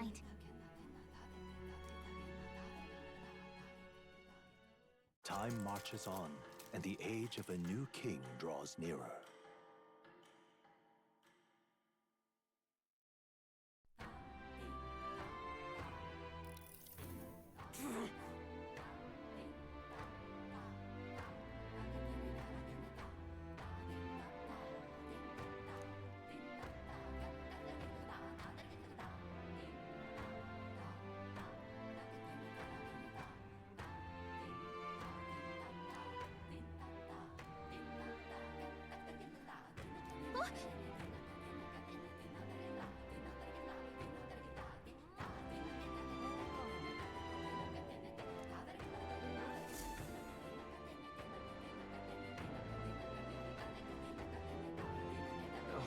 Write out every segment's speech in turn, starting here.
night. Time marches on, and the age of a new king draws nearer.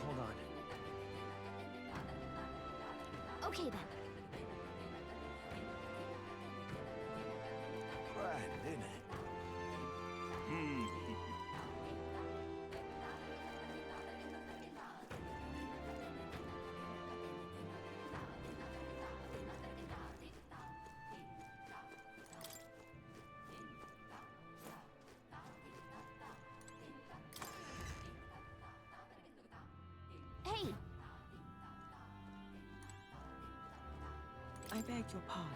Hold on. Okay then. Grand, isn't it? Hey! I beg your pardon.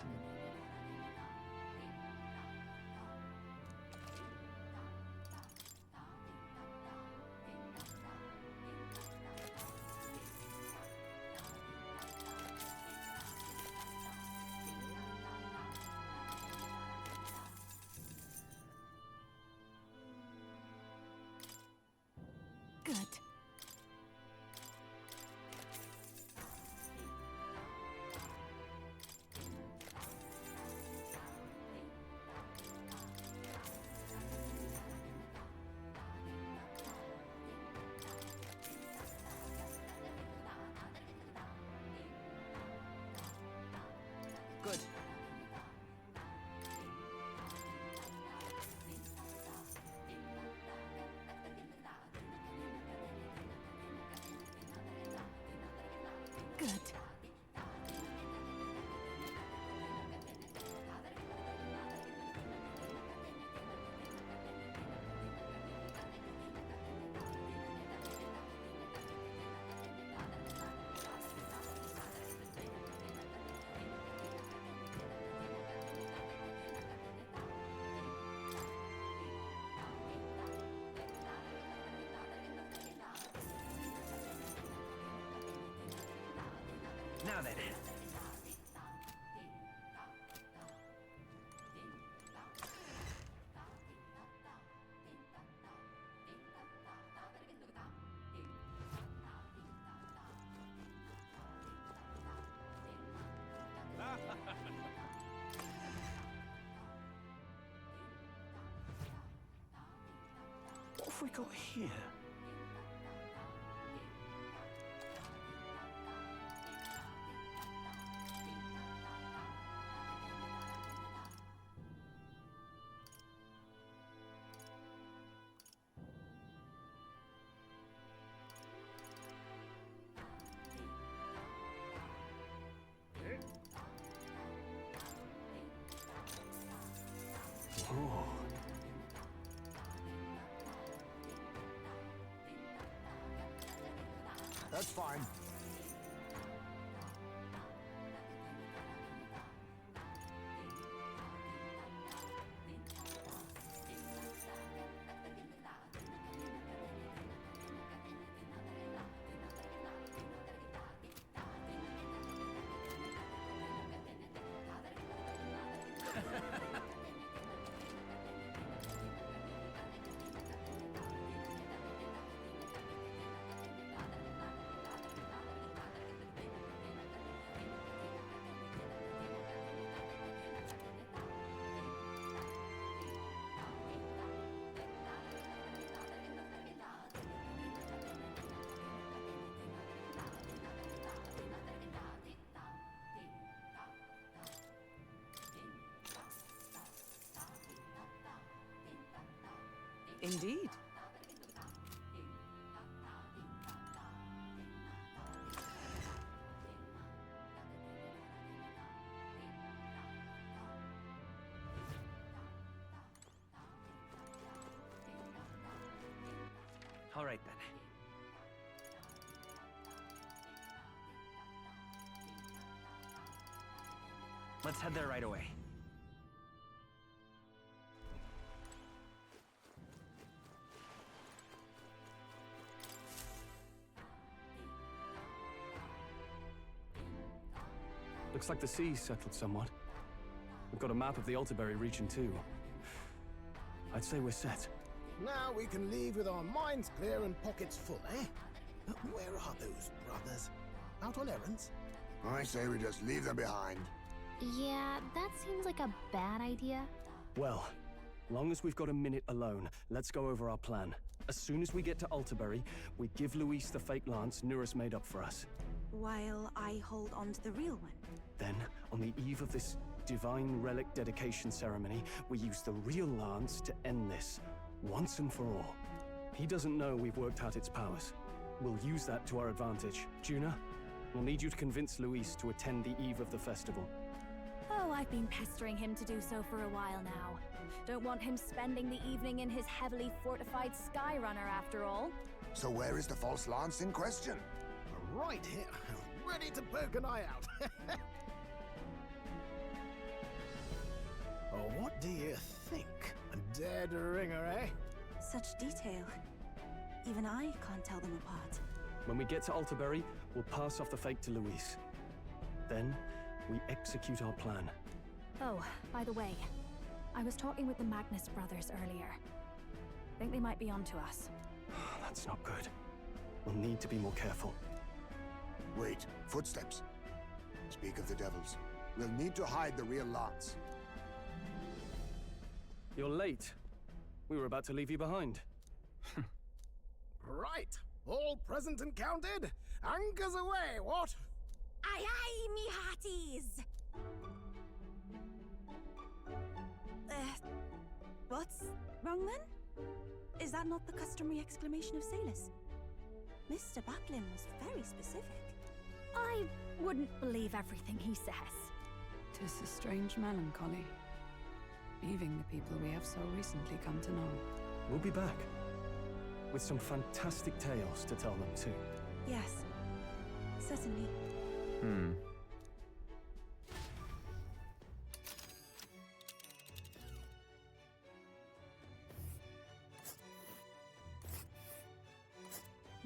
Good. Good. Good. Now then. What have we got here? Ooh. That's fine. Indeed. All right, then. Let's head there right away. Looks like the sea's settled somewhat. We've got a map of the Altaberry region too. I'd say we're set. Now we can leave with our minds clear and pockets full, eh? But where are those brothers? Out on errands? I say we just leave them behind. Yeah, that seems like a bad idea. Well, long as we've got a minute alone, let's go over our plan. As soon as we get to Altaberry, we give Luis the fake lance Nuris made up for us. While I hold on to the real one. Then, on the eve of this divine relic dedication ceremony, we use the real lance to end this, once and for all. He doesn't know we've worked out its powers. We'll use that to our advantage. Juna, we'll need you to convince Luis to attend the eve of the festival. Oh, I've been pestering him to do so for a while now. Don't want him spending the evening in his heavily fortified Skyrunner after all. So where is the false lance in question? Right here, ready to poke an eye out. Oh, what do you think? A dead ringer, eh? Such detail. Even I can't tell them apart. When we get to Altaberry, we'll pass off the fake to Luis. Then, we execute our plan. Oh, by the way, I was talking with the Magnus brothers earlier. Think they might be onto us. That's not good. We'll need to be more careful. Wait, footsteps. Speak of the devils. We'll need to hide the real lance. You're late. We were about to leave you behind. Right, all present and counted? Anchors away, what? Aye aye, me hearties! What's wrong then? Is that not the customary exclamation of sailors? Mr. Buckland was very specific. I wouldn't believe everything he says. 'Tis a strange melancholy, leaving the people we have so recently come to know. We'll be back. With some fantastic tales to tell them too. Yes, certainly.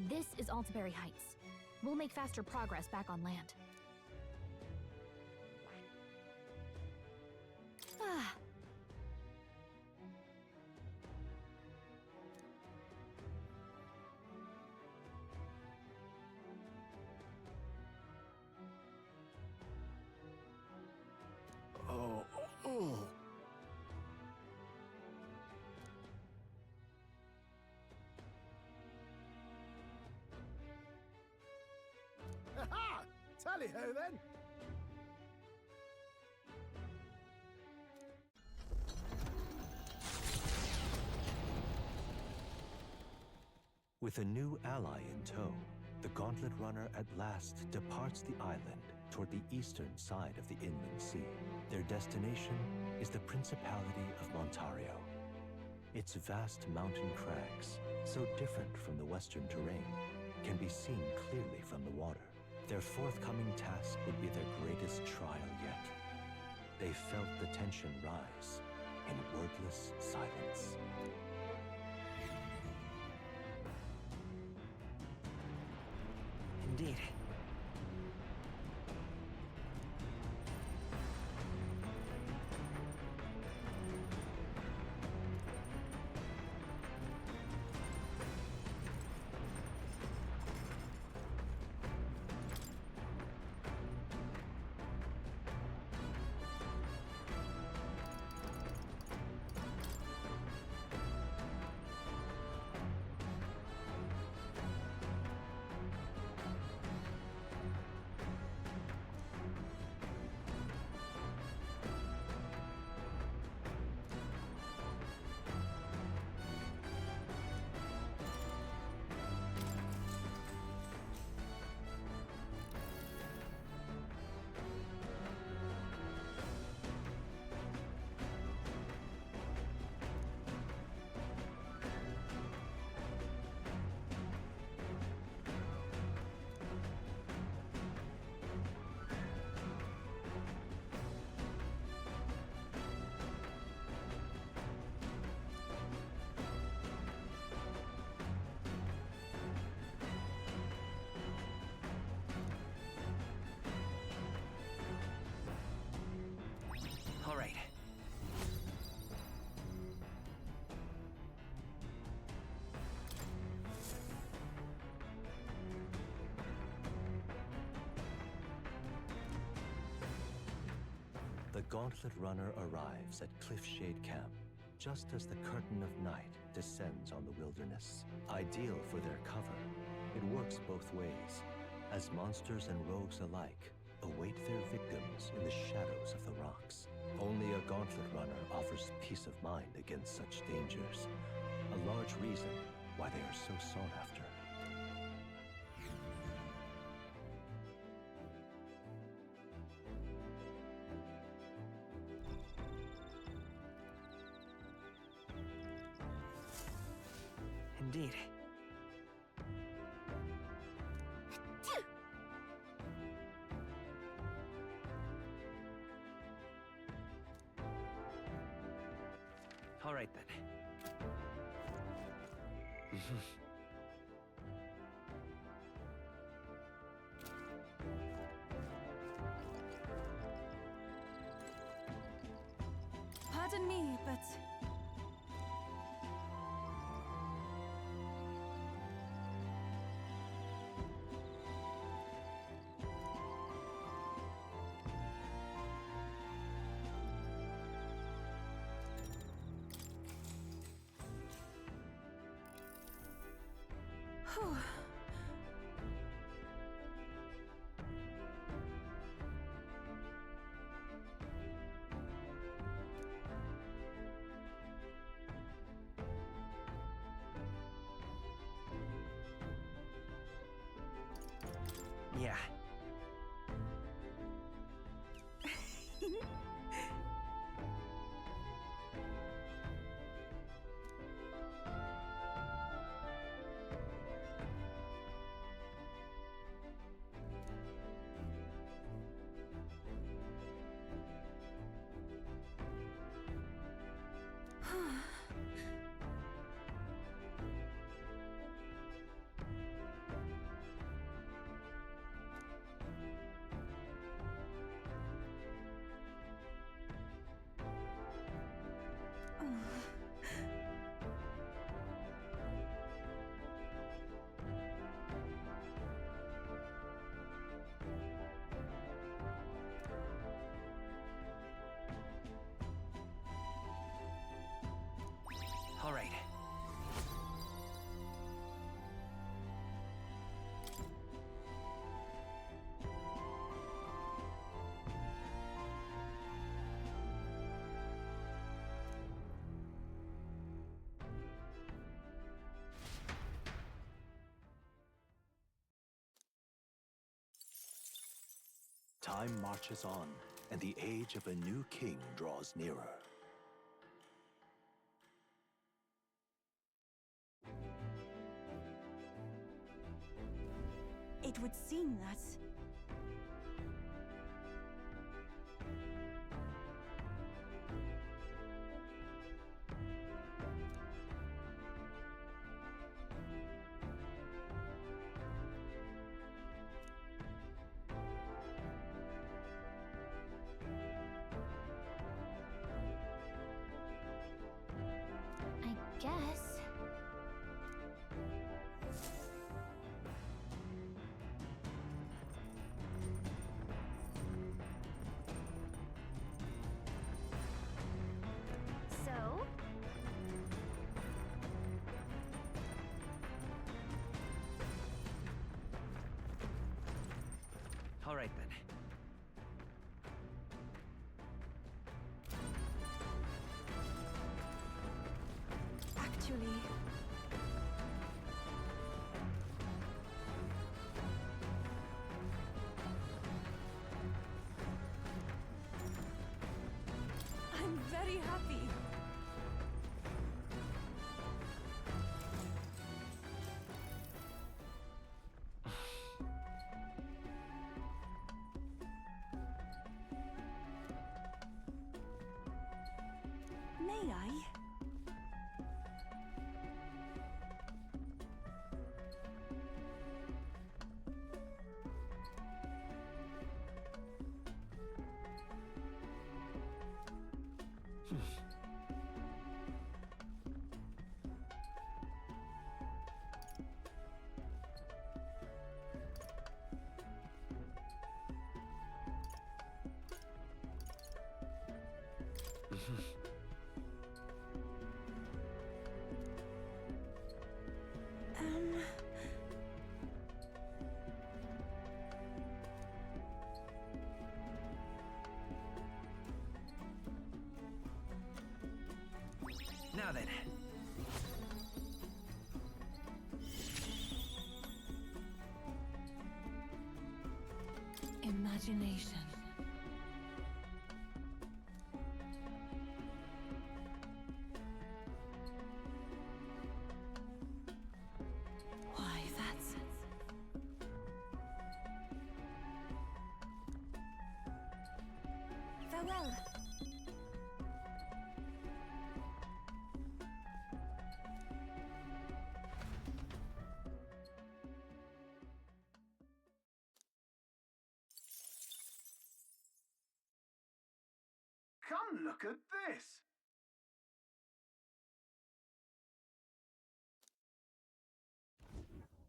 This is Altaberry Heights. We'll make faster progress back on land. Ah. Oh. Ha-ha! Tally-ho then! With a new ally in tow, the Gauntlet Runner at last departs the island toward the eastern side of the inland sea. Their destination is the Principality of Montario. Its vast mountain crags, so different from the western terrain, can be seen clearly from the water. Their forthcoming task would be their greatest trial yet. They felt the tension rise in wordless silence. Indeed. Gauntlet Runner arrives at Cliffshade Camp just as the curtain of night descends on the wilderness. Ideal for their cover, it works both ways, as monsters and rogues alike await their victims in the shadows of the rocks. Only a Gauntlet Runner offers peace of mind against such dangers, a large reason why they are so sought after. Indeed. All right then. Pardon me, but... Whew. Yeah. All right. Time marches on, and the age of a new king draws nearer. It would seem that... I guess. So? All right then. Actually... I'm very happy. May I? Now then. Imagination. Why, that's... Farewell. Come look at this!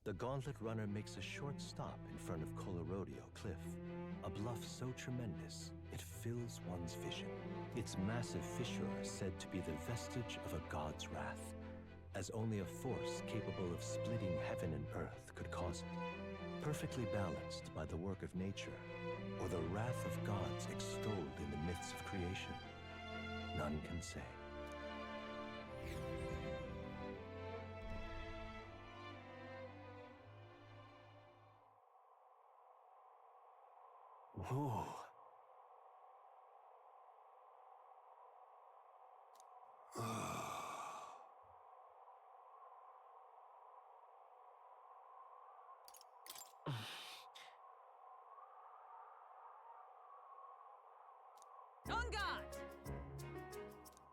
The Gauntlet Runner makes a short stop in front of Colorodeo Cliff, a bluff so tremendous it fills one's vision. Its massive fissure is said to be the vestige of a god's wrath, as only a force capable of splitting heaven and earth could cause it. Perfectly balanced by the work of nature, or the wrath of gods extolled in the myths of creation, none can say. Whoa. On guard!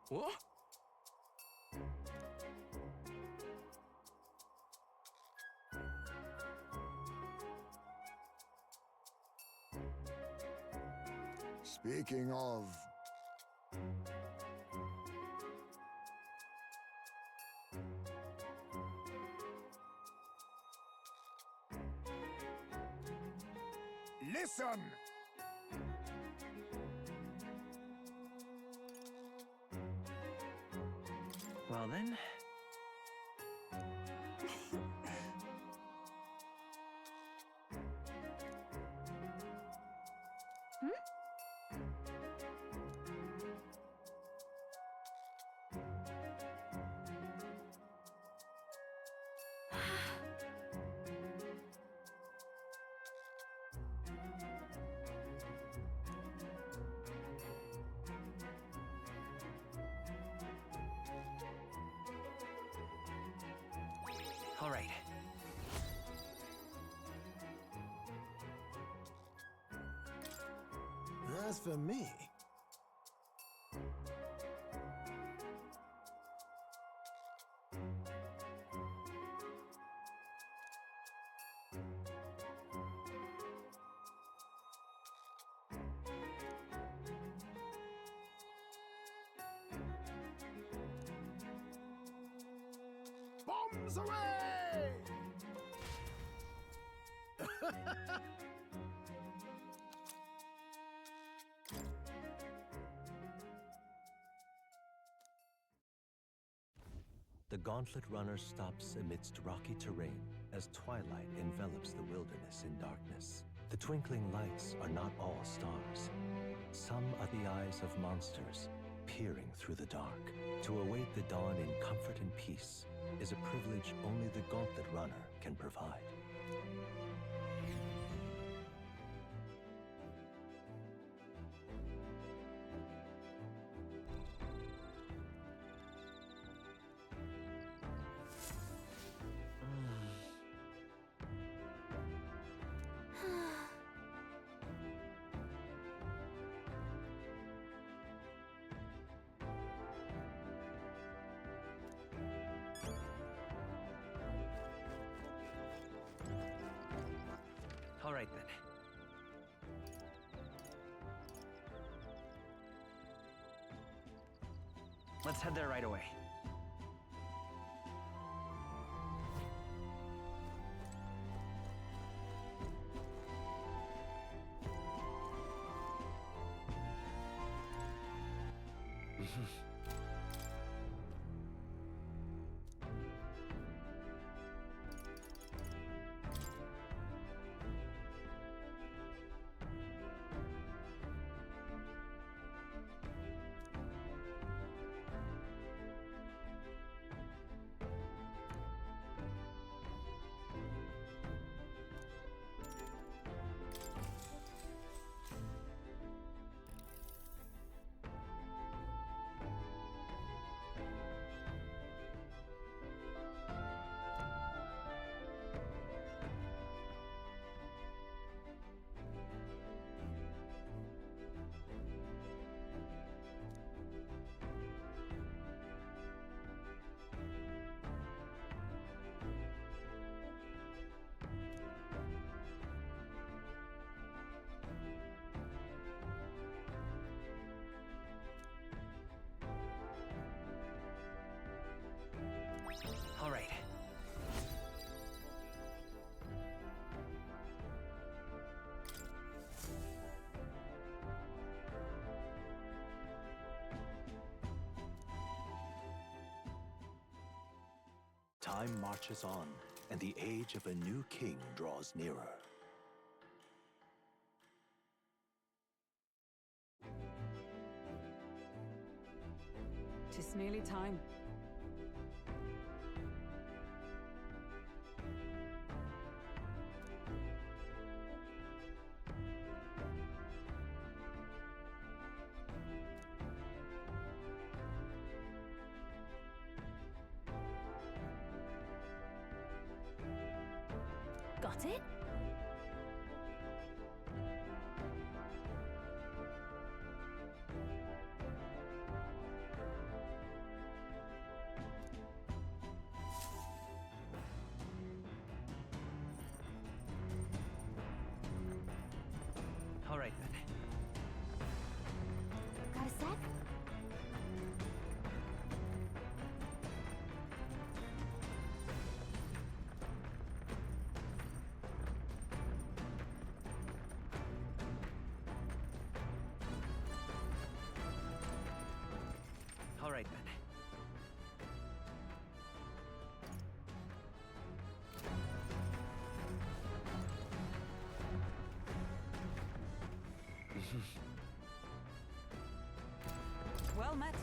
What? Speaking of... Listen! Well then. All right. As for me, bombs away! The Gauntlet Runner stops amidst rocky terrain as twilight envelops the wilderness in darkness. The twinkling lights are not all stars. Some are the eyes of monsters peering through the dark. To await the dawn in comfort and peace is a privilege only the Gauntlet Runner can provide. All right then. Let's head there right away. All right. Time marches on, and the age of a new king draws nearer. Tis nearly time. Got it? All right then. Got a sec? All right then. Well met.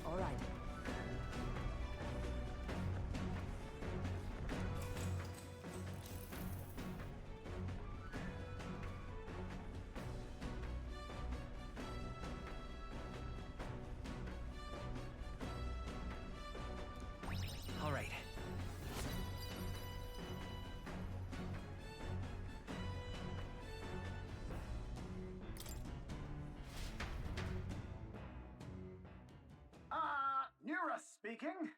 All right. All right. Nura speaking.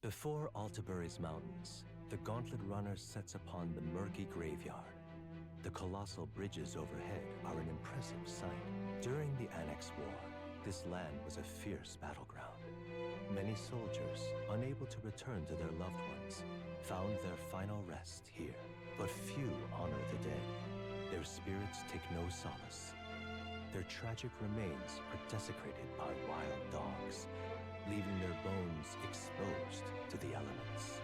Before Altabury's mountains, the Gauntlet Runner sets upon the murky graveyard. The colossal bridges overhead are an impressive sight. During the Annex War, this land was a fierce battleground. Many soldiers, unable to return to their loved ones, found their final rest here. But few honor the dead. Their spirits take no solace. Their tragic remains are desecrated by wild dogs, leaving their bones exposed to the elements.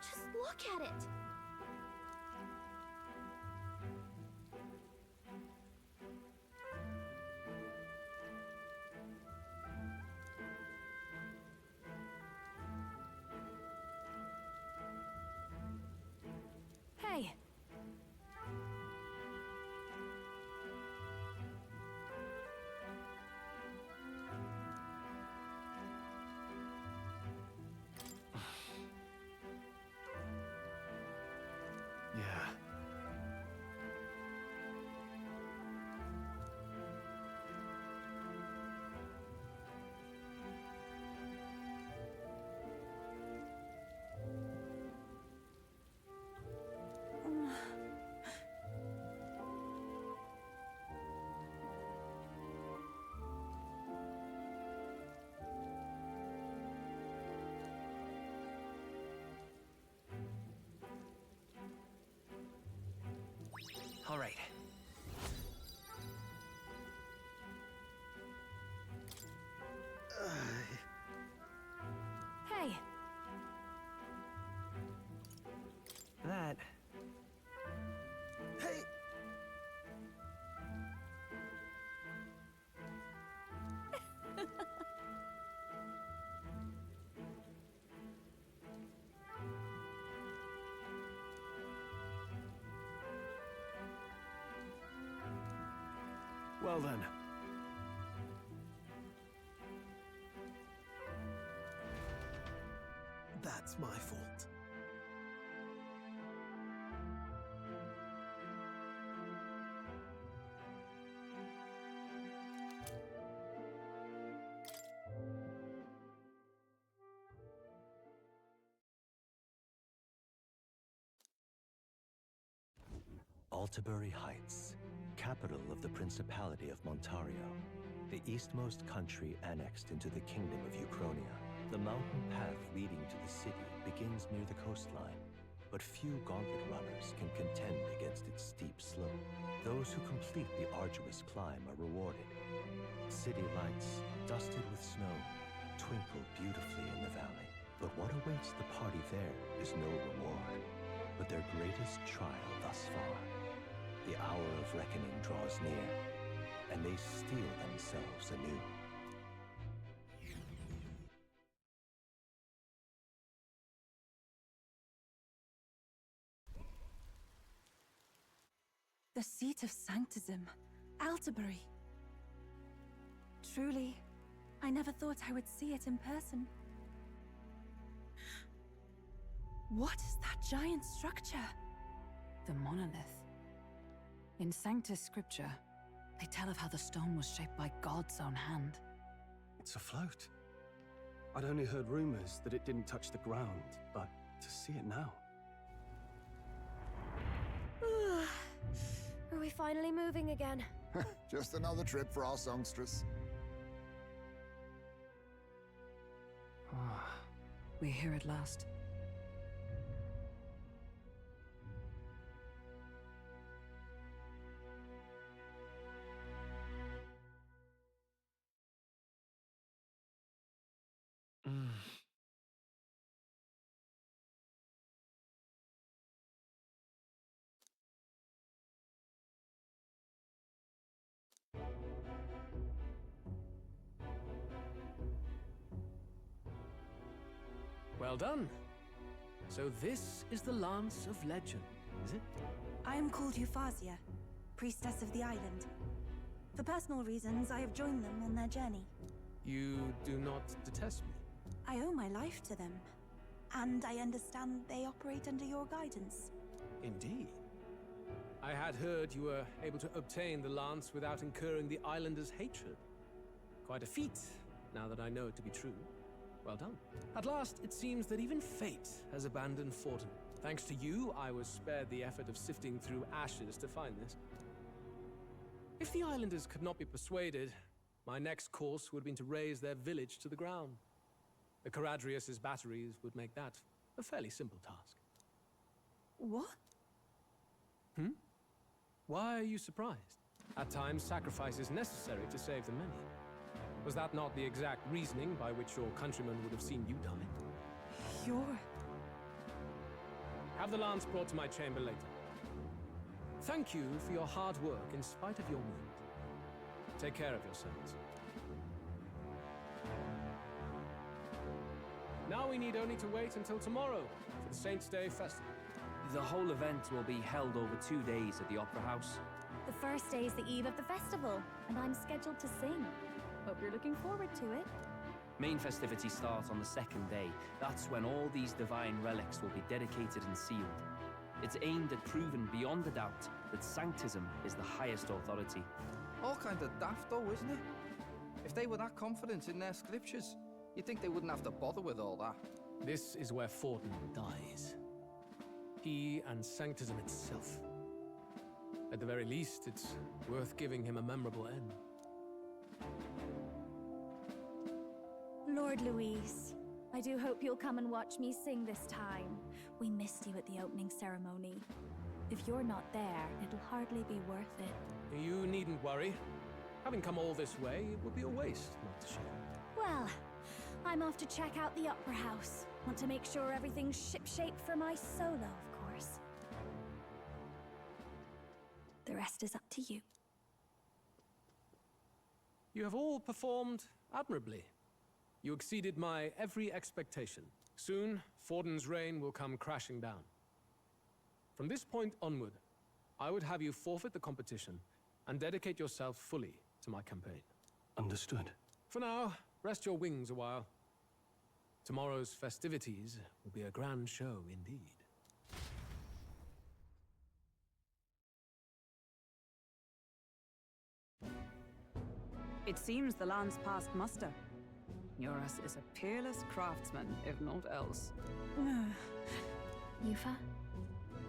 Just look at it! Hey! All right. Hey, That... Hey! Well then. That's my fault. Altabury Heights, capital of the Principality of Montario, the eastmost country annexed into the Kingdom of Uchronia. The mountain path leading to the city begins near the coastline, but few gauntlet runners can contend against its steep slope. Those who complete the arduous climb are rewarded. City lights, dusted with snow, twinkle beautifully in the valley. But what awaits the party there is no reward, but their greatest trial thus far. The hour of reckoning draws near, and they steel themselves anew. The seat of Sanctism, Altabury. Truly, I never thought I would see it in person. What is that giant structure? The monolith. In Sanctus Scripture, they tell of how the stone was shaped by God's own hand. It's afloat. I'd only heard rumors that it didn't touch the ground, but to see it now. Are we finally moving again? Just another trip for our songstress. We're here at last. Well done. So this is the Lance of Legend, is it? I am called Euphazia, priestess of the island. For personal reasons, I have joined them on their journey. You do not detest me? I owe my life to them, and I understand they operate under your guidance. Indeed. I had heard you were able to obtain the lance without incurring the islanders' hatred. Quite a feat, now that I know it to be true. Well done. At last, it seems that even fate has abandoned Fortin. Thanks to you, I was spared the effort of sifting through ashes to find this. If the islanders could not be persuaded, my next course would have been to raise their village to the ground. The Caradrius' batteries would make that a fairly simple task. What? Why are you surprised? At times, sacrifice is necessary to save the many. Was that not the exact reasoning by which your countrymen would have seen you die? You're... Have the lance brought to my chamber later. Thank you for your hard work in spite of your wound. Take care of yourselves. Now we need only to wait until tomorrow for the Saints' Day festival. The whole event will be held over 2 days at the Opera House. the first day is the eve of the festival, and I'm scheduled to sing. Hope you're looking forward to it. Main festivities start on the second day. That's when all these divine relics will be dedicated and sealed. It's aimed at proving beyond a doubt that Sanctism is the highest authority. All kind of daft though, isn't it? If they were that confident in their scriptures, you'd think they wouldn't have to bother with all that. This is where Fortin dies. He and Sanctism itself. At the very least, it's worth giving him a memorable end. Lord Louise, I do hope you'll come and watch me sing this time. We missed you at the opening ceremony. If you're not there, it'll hardly be worth it. You needn't worry. Having come all this way, it would be a waste not to share. Well, I'm off to check out the Opera House. Want to make sure everything's shipshape for my solo, of course. The rest is up to you. You have all performed admirably. You exceeded my every expectation. Soon, Forden's reign will come crashing down. From this point onward, I would have you forfeit the competition and dedicate yourself fully to my campaign. Understood. For now, rest your wings a while. Tomorrow's festivities will be a grand show indeed. It seems the land's past muster. Eurus is a peerless craftsman, if not else. Yufa,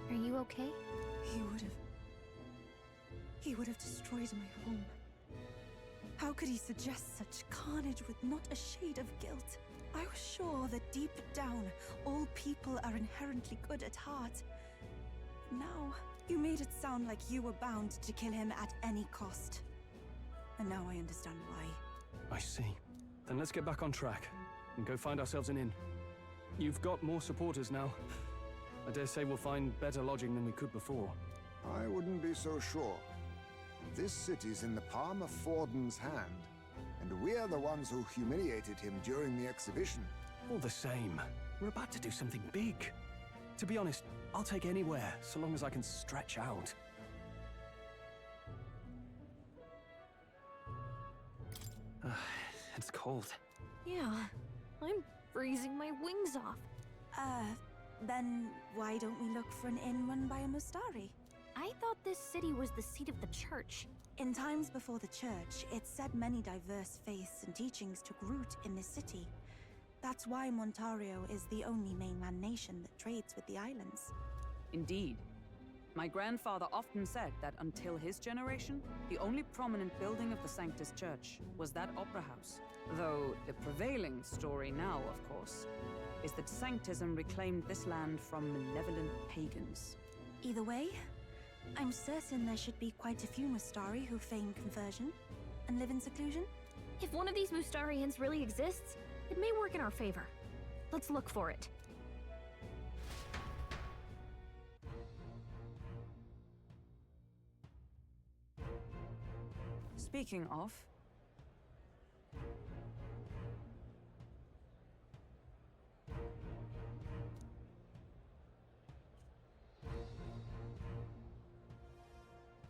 are you okay? He would have destroyed my home. How could he suggest such carnage with not a shade of guilt? I was sure that deep down, all people are inherently good at heart. Now, you made it sound like you were bound to kill him at any cost. And now I understand why. I see. Then let's get back on track and go find ourselves an inn. You've got more supporters now. I dare say we'll find better lodging than we could before. I wouldn't be so sure. This city's in the palm of Forden's hand, and we're the ones who humiliated him during the exhibition. All the same, we're about to do something big. To be honest, I'll take anywhere, so long as I can stretch out. It's cold. Yeah, I'm freezing my wings off. Then why don't we look for an inn run by a Mustari? I thought this city was the seat of the church. In times before the church, it said many diverse faiths and teachings took root in this city. That's why Montario is the only mainland nation that trades with the islands. Indeed. My grandfather often said that until his generation, the only prominent building of the Sanctus Church was that opera house. Though the prevailing story now, of course, is that Sanctism reclaimed this land from malevolent pagans. Either way, I'm certain there should be quite a few Mustari who feign conversion and live in seclusion. If one of these Mustarians really exists, it may work in our favor. Let's look for it. Speaking of...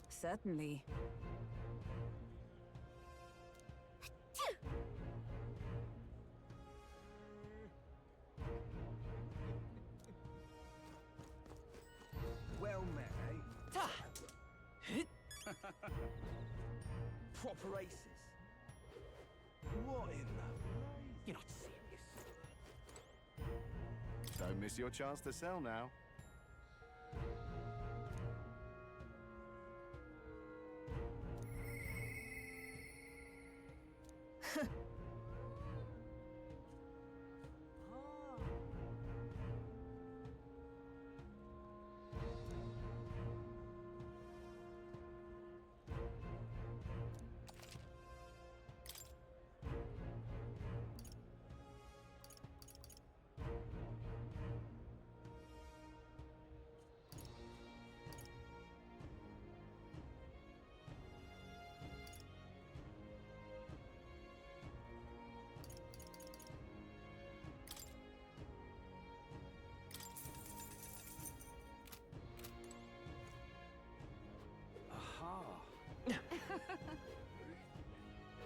Certainly. Well met, eh? Proper aces. What in the... You're not serious. Don't miss your chance to sell now.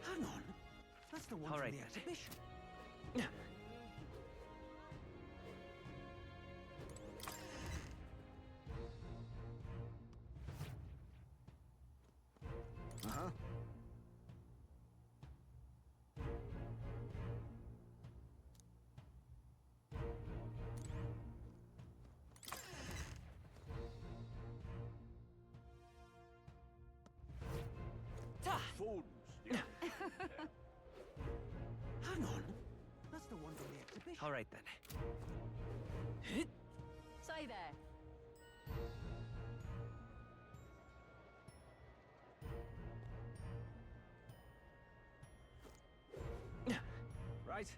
Hang on. That's the one All from right, the then. exhibition. Uh-huh. Fools. Yeah. Hang on. That's the one from the exhibition. All right, then. Say there. right.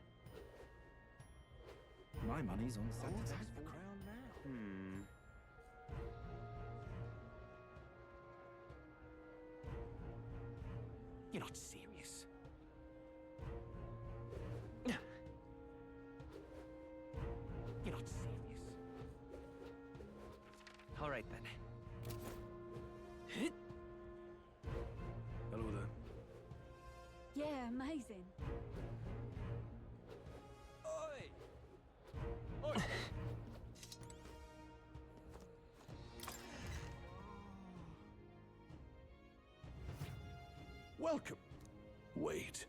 My money's on What has Sanctus. the crown now? You're not serious. You're not serious. All right, then. Hello there. Yeah, amazing. Oi! Oi! Welcome. Wait.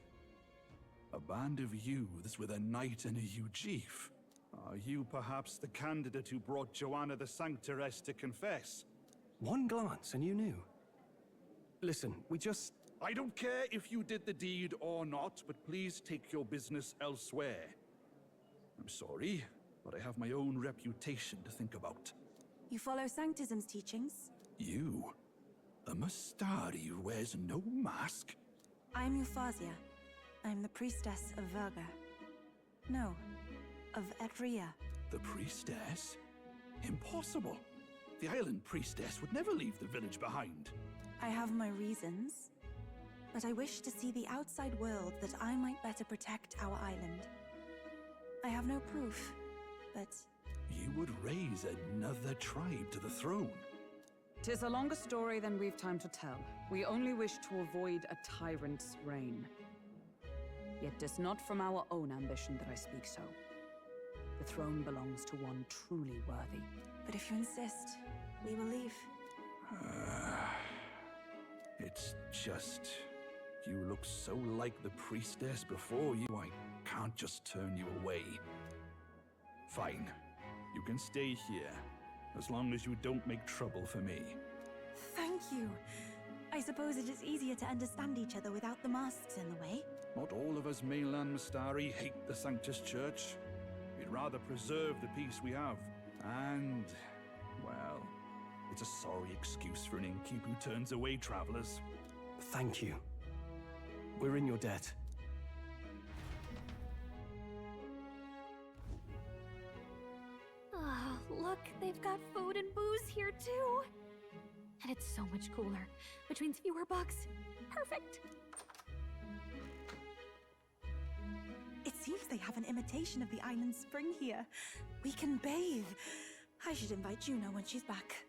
A band of youths with a knight and a Ujif. Are you perhaps the candidate who brought Joanna the Sanctoress to confess? One glance and you knew. Listen, we just... I don't care if you did the deed or not, but please take your business elsewhere. I'm sorry, but I have my own reputation to think about. You follow Sanctism's teachings? You? A Mustari who wears no mask? I'm Euphazia. I'm the priestess of Verga. No, of Etria. The priestess? Impossible. The island priestess would never leave the village behind. I have my reasons, but I wish to see the outside world that I might better protect our island. I have no proof, but... You would raise another tribe to the throne. 'Tis a longer story than we've time to tell. We only wish to avoid a tyrant's reign. Yet 'tis not from our own ambition that I speak so. The throne belongs to one truly worthy. But if you insist, we will leave. It's just... You look so like the priestess before you, I can't just turn you away. Fine. You can stay here, as long as you don't make trouble for me. Thank you. I suppose it is easier to understand each other without the masks in the way. Not all of us mainland Mustari hate the Sanctus Church. We'd rather preserve the peace we have. And, well, it's a sorry excuse for an innkeep who turns away travelers. Thank you. We're in your debt. Ah, look, they've got food and booze here too. And it's so much cooler, which means fewer bugs. Perfect. It seems they have an imitation of the island spring here. We can bathe. I should invite Juno when she's back.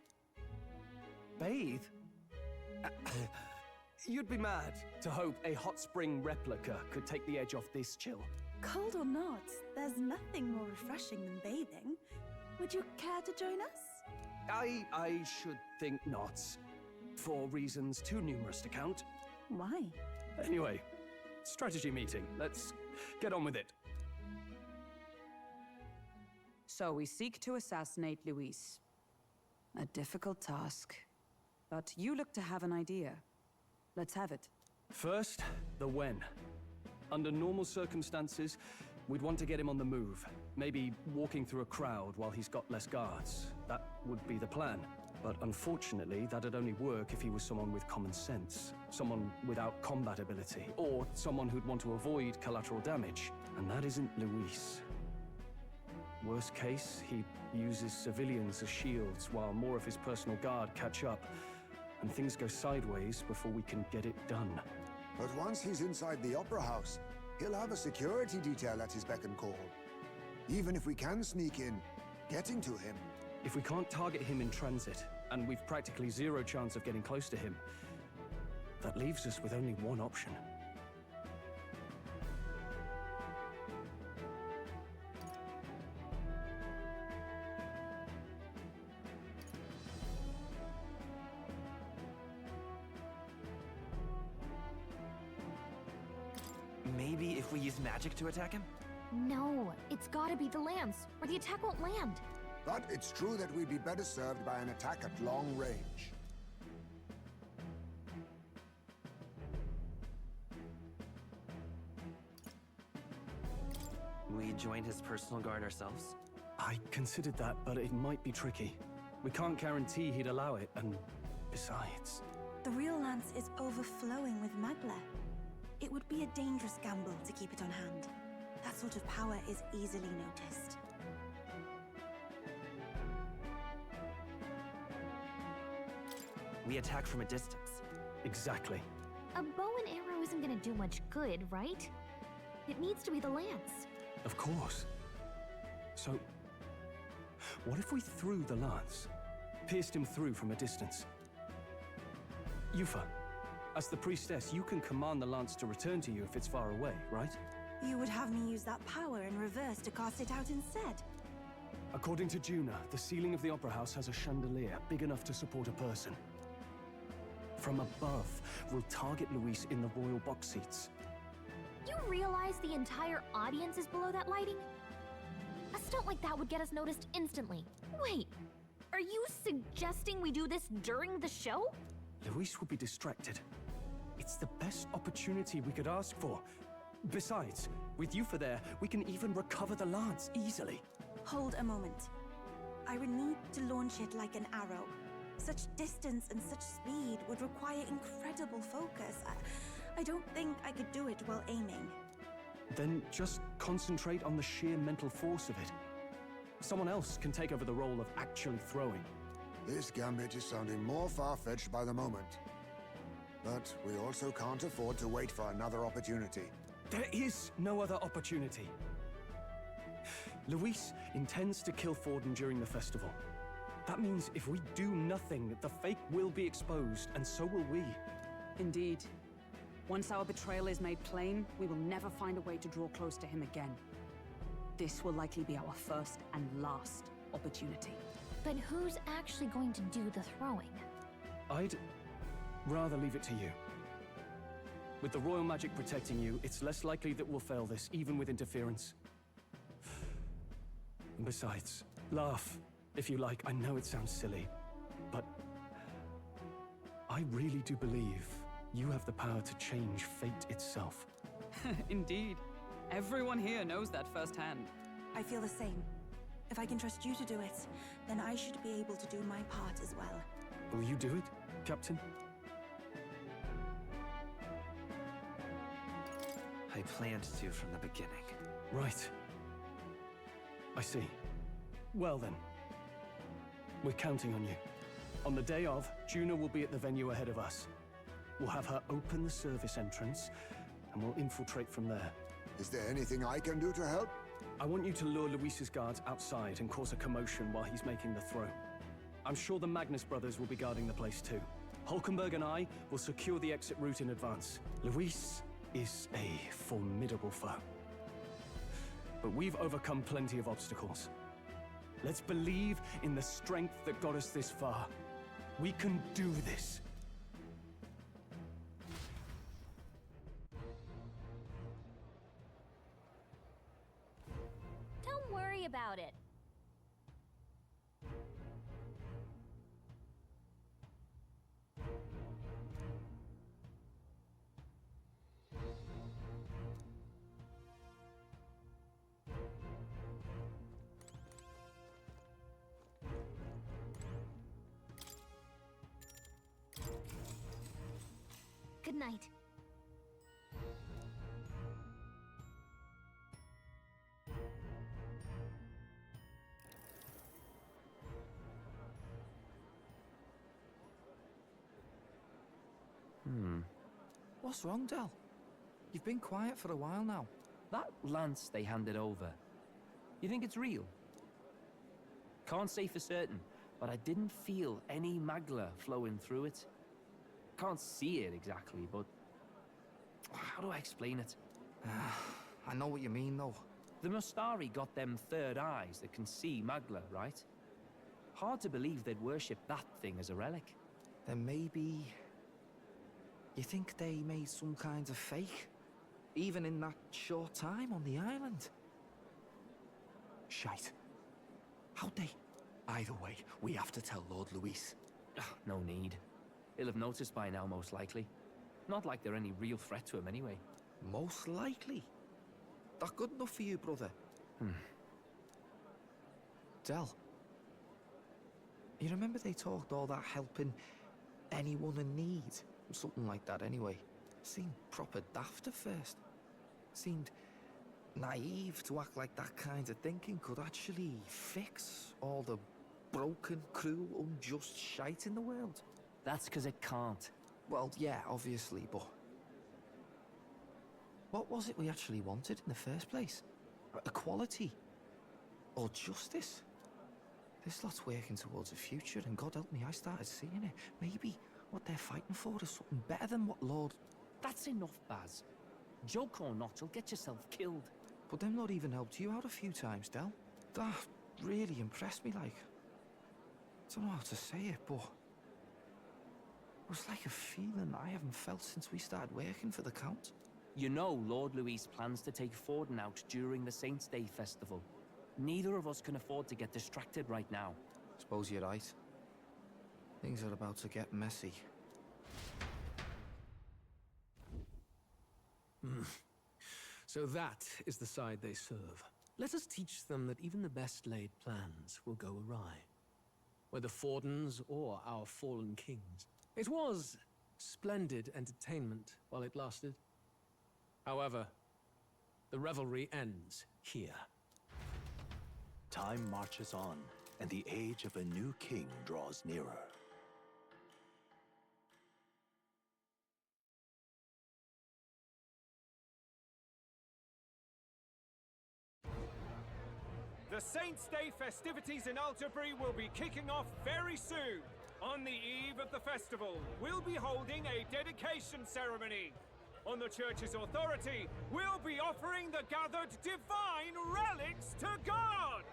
Bathe? You'd be mad to hope a hot spring replica could take the edge off this chill. Cold or not, there's nothing more refreshing than bathing. Would you care to join us? I should think not. For reasons too numerous to count. Why? Anyway, strategy meeting. Let's get on with it. So we seek to assassinate Luis. A difficult task. But you look to have an idea. Let's have it. First, the when. Under normal circumstances, we'd want to get him on the move. Maybe walking through a crowd while he's got less guards. That would be the plan. But unfortunately, that'd only work if he was someone with common sense. Someone without combat ability. Or someone who'd want to avoid collateral damage. And that isn't Luis. Worst case, he uses civilians as shields while more of his personal guard catch up. And things go sideways before we can get it done. But once he's inside the Opera House, he'll have a security detail at his beck and call. Even if we can sneak in, getting to him... If we can't target him in transit, and we've practically zero chance of getting close to him, that leaves us with only one option. Maybe if we use magic to attack him? No, it's gotta be the lance, or the attack won't land. But it's true that we'd be better served by an attack at long range. We join his personal guard ourselves? I considered that, but it might be tricky. We can't guarantee he'd allow it, and besides... The real lance is overflowing with magla. It would be a dangerous gamble to keep it on hand. That sort of power is easily noticed. We attack from a distance. Exactly. A bow and arrow isn't gonna do much good, right? It needs to be the lance. Of course. So, what if we threw the lance? Pierced him through from a distance? Yufa, as the priestess, you can command the lance to return to you if it's far away, right? You would have me use that power in reverse to cast it out instead. According to Juna, the ceiling of the Opera House has a chandelier big enough to support a person. From above, we'll target Luis in the royal box seats. You realize the entire audience is below that lighting? A stunt like that would get us noticed instantly. Wait, are you suggesting we do this during the show? Luis will be distracted. It's the best opportunity we could ask for. Besides, with Yufa there, we can even recover the lance easily. Hold a moment. I would need to launch it like an arrow. Such distance and such speed would require incredible focus. I don't think I could do it while aiming. Then just concentrate on the sheer mental force of it. Someone else can take over the role of actually throwing. This gambit is sounding more far-fetched by the moment. But we also can't afford to wait for another opportunity. There is no other opportunity. Luis intends to kill Forden during the festival. That means if we do nothing, the fake will be exposed, and so will we. Indeed. Once our betrayal is made plain, we will never find a way to draw close to him again. This will likely be our first and last opportunity. But who's actually going to do the throwing? I'd rather leave it to you. With the royal magic protecting you, it's less likely that we'll fail this, even with interference. And besides, laugh, if you like. I know it sounds silly, but I really do believe you have the power to change fate itself. Indeed. Everyone here knows that firsthand. I feel the same. If I can trust you to do it, then I should be able to do my part as well. Will you do it, Captain? I planned to from the beginning. Right. I see. Well then. We're counting on you. On the day of, Juna will be at the venue ahead of us. We'll have her open the service entrance, and we'll infiltrate from there. Is there anything I can do to help? I want you to lure Luis's guards outside and cause a commotion while he's making the throw. I'm sure the Magnus brothers will be guarding the place too. Hulkenberg and I will secure the exit route in advance. Luis is a formidable foe. But we've overcome plenty of obstacles. Let's believe in the strength that got us this far. We can do this. Don't worry about it. Good night. What's wrong, Del? You've been quiet for a while now. That lance they handed over, you think it's real? Can't say for certain, but I didn't feel any magla flowing through it. Can't see it exactly, but how do I explain it? I know what you mean, though. The Mustari got them third eyes that can see magla, right? Hard to believe they'd worship that thing as a relic. Then maybe... You think they made some kind of fake? Even in that short time on the island? Shite. How'd they? Either way, we have to tell Lord Luis. No need. He'll have noticed by now, most likely. Not like they're any real threat to him anyway. Most likely? That good enough for you, brother? Del. You remember they talked all that helping anyone in need? Something like that anyway. Seemed proper daft at first. Seemed naive to act like that kind of thinking could actually fix all the broken, cruel, unjust shite in the world. That's because it can't. Well, yeah, obviously, but... what was it we actually wanted in the first place? Equality? Or justice? This lot's working towards a future, and God help me, I started seeing it. Maybe what they're fighting for is something better than what Lord... That's enough, Baz. Joke or not, you'll get yourself killed. But them not even helped you out a few times, Del. That really impressed me, like... I don't know how to say it, but... it was like a feeling I haven't felt since we started working for the Count. You know Lord Luis plans to take Forden out during the Saints' Day festival. Neither of us can afford to get distracted right now. Suppose you're right. Things are about to get messy. So that is the side they serve. Let us teach them that even the best laid plans will go awry. Whether Forden's or our fallen kings. It was splendid entertainment while it lasted. However, the revelry ends here. Time marches on, and the age of a new king draws nearer. The Saints' Day festivities in Alderbury will be kicking off very soon. On the eve of the festival, we'll be holding a dedication ceremony. On the church's authority, we'll be offering the gathered divine relics to God!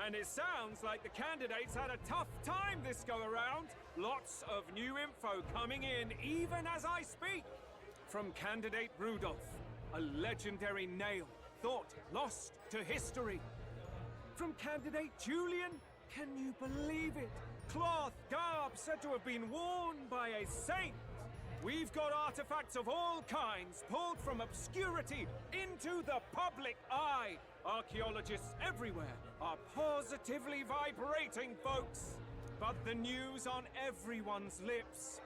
And it sounds like the candidates had a tough time this go-around. Lots of new info coming in even as I speak. From candidate Rudolph, a legendary nail, thought lost to history. From candidate Julian, can you believe it? Cloth garb said to have been worn by a saint. We've got artifacts of all kinds pulled from obscurity into the public eye. Archaeologists everywhere are positively vibrating, folks. But the news on everyone's lips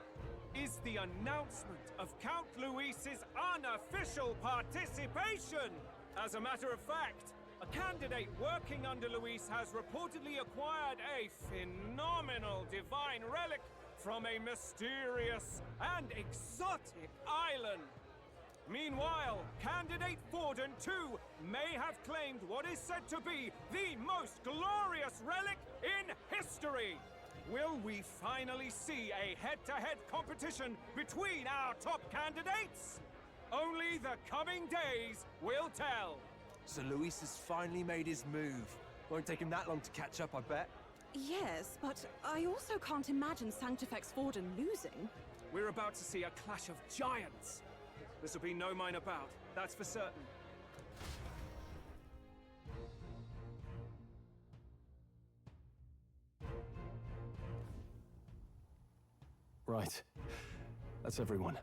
is the announcement of Count Luis's unofficial participation. As a matter of fact, a candidate working under Luis has reportedly acquired a phenomenal divine relic from a mysterious and exotic island. Meanwhile, candidate Forden, too, may have claimed what is said to be the most glorious relic in history. Will we finally see a head-to-head competition between our top candidates? Only the coming days will tell. So Luis has finally made his move. Won't take him that long to catch up, I bet. Yes, but I also can't imagine Sanctifex Forden losing. We're about to see a clash of giants. This will be no minor bout, that's for certain. Right. That's everyone.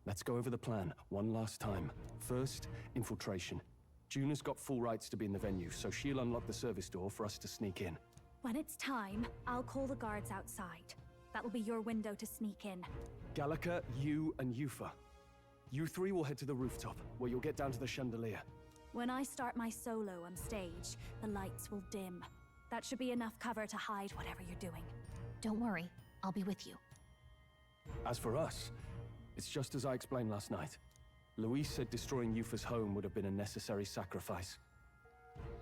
Let's go over the plan one last time. First, infiltration. Juna's got full rights to be in the venue, so she'll unlock the service door for us to sneak in. When it's time, I'll call the guards outside. That'll be your window to sneak in. Gallica, you, and Yufa. You three will head to the rooftop, where you'll get down to the chandelier. When I start my solo on stage, the lights will dim. That should be enough cover to hide whatever you're doing. Don't worry, I'll be with you. As for us, it's just as I explained last night. Luis said destroying Yufa's home would have been a necessary sacrifice.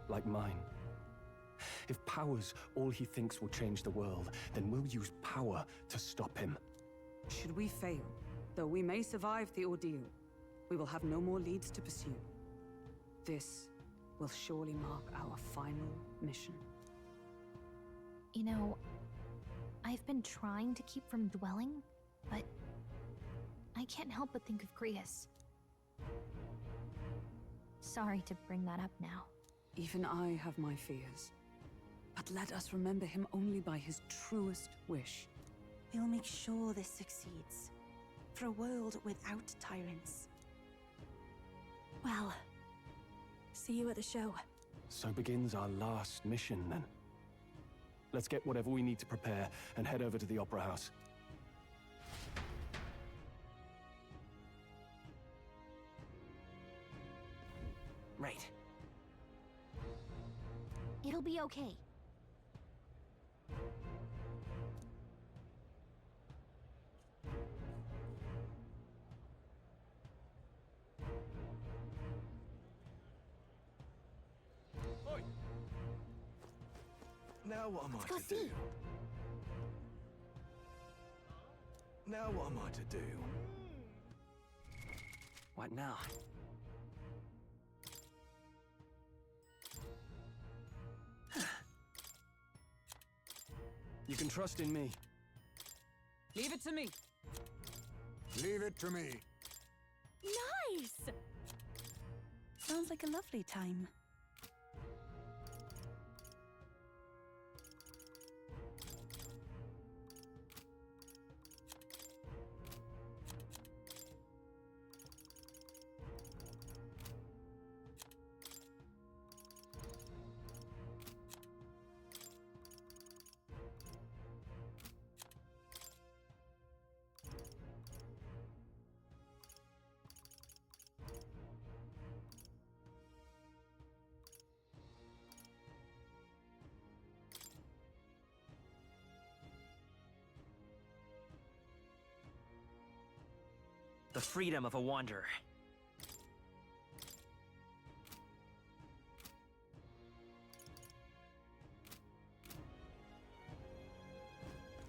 Like mine. If power's all he thinks will change the world, then we'll use power to stop him. Should we fail, though we may survive the ordeal, we will have no more leads to pursue. This will surely mark our final mission. You know, I've been trying to keep from dwelling, but I can't help but think of Grius. Sorry to bring that up now. Even I have my fears. But let us remember him only by his truest wish. We'll make sure this succeeds. For a world without tyrants. Well, see you at the show. So begins our last mission, then. Let's get whatever we need to prepare and head over to the Opera House. Right. We'll be okay. Oi! Now what am I Go to see. do? Now what am I to do? What now? You can trust in me. Leave it to me. Leave it to me. Nice! Sounds like a lovely time. The freedom of a wanderer.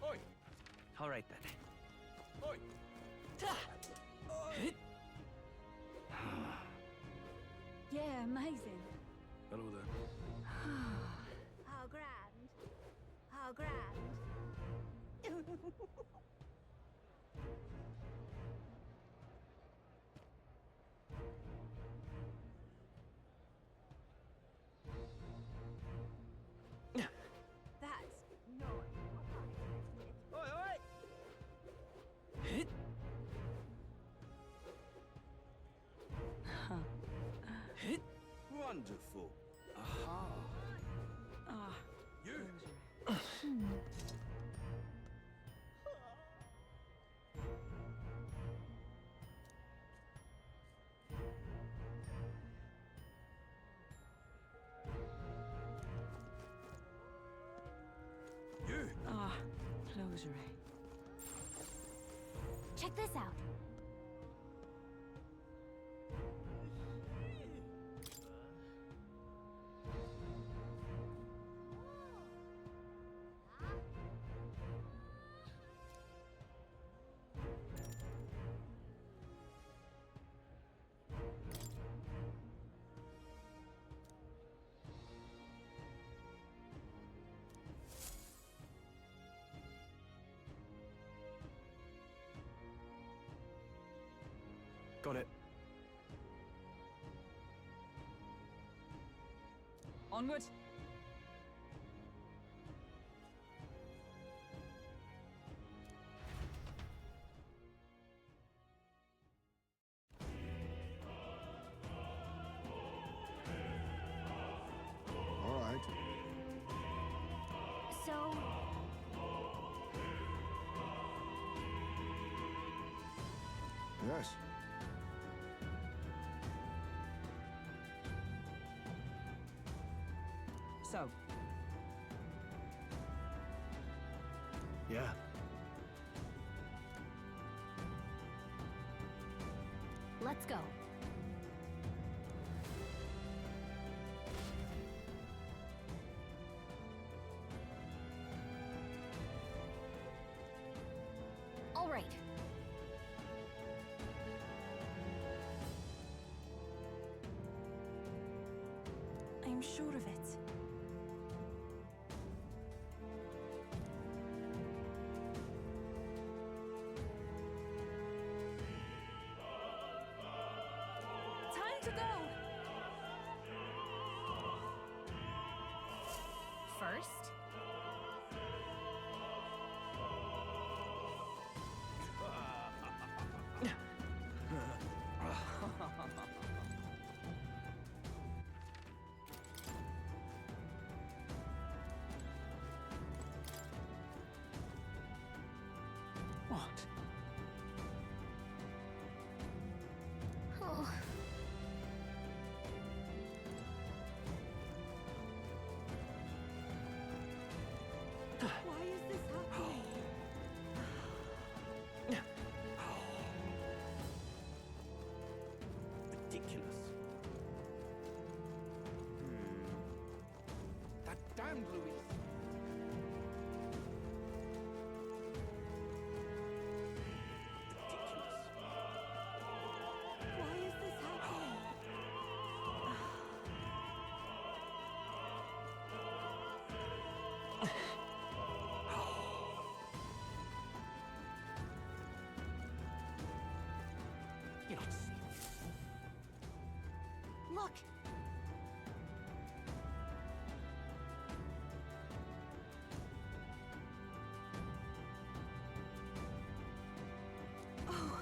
Oi! All right then. Oi! Yeah, amazing. Hello there. How grand. How grand. That's not Oi, oi! Wonderful. Aha. Ah, You. You. ah, closure. Check this out. Got it. Onward. All right. So, Yes. So, Yeah. let's go. All right. I'm sure of it. Time to go! First, What? damned, Louis. Why is this happening? You're not serious. Look! Oh,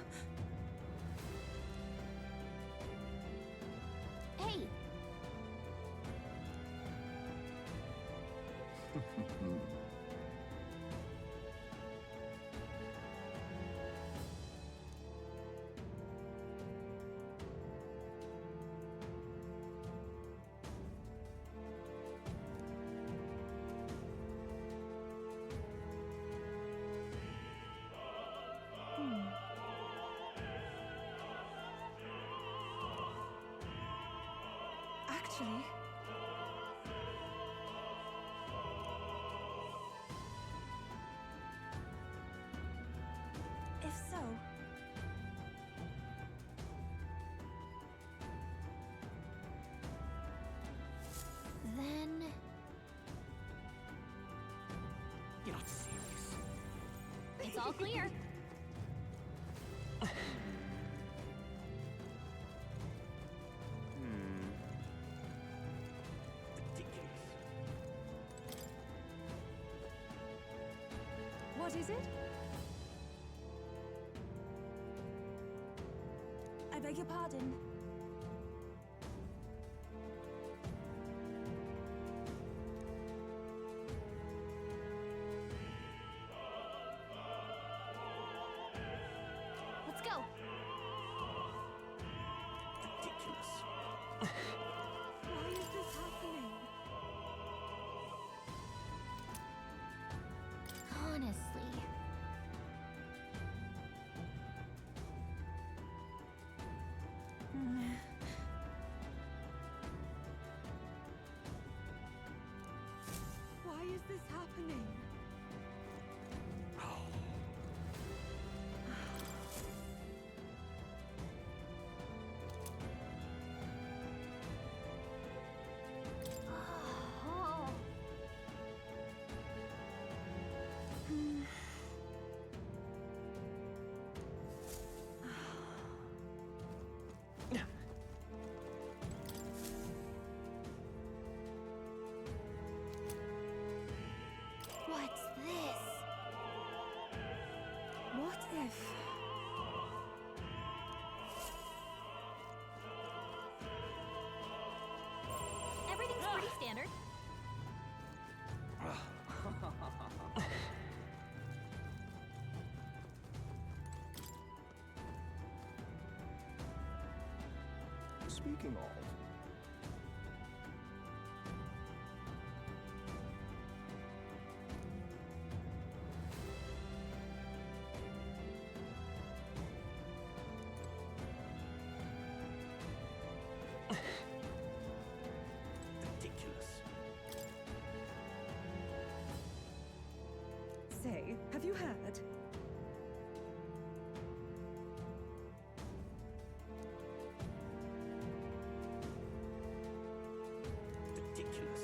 Hey! actually, if so, Then... You're not serious. it's all clear. what is it? I beg your pardon. Let's go. Ridiculous. Why is this happening? Honestly. Why is this happening? Oh. What's this? What if... Everything's pretty standard. Speaking of, Ridiculous. Say, have you heard? Ridiculous.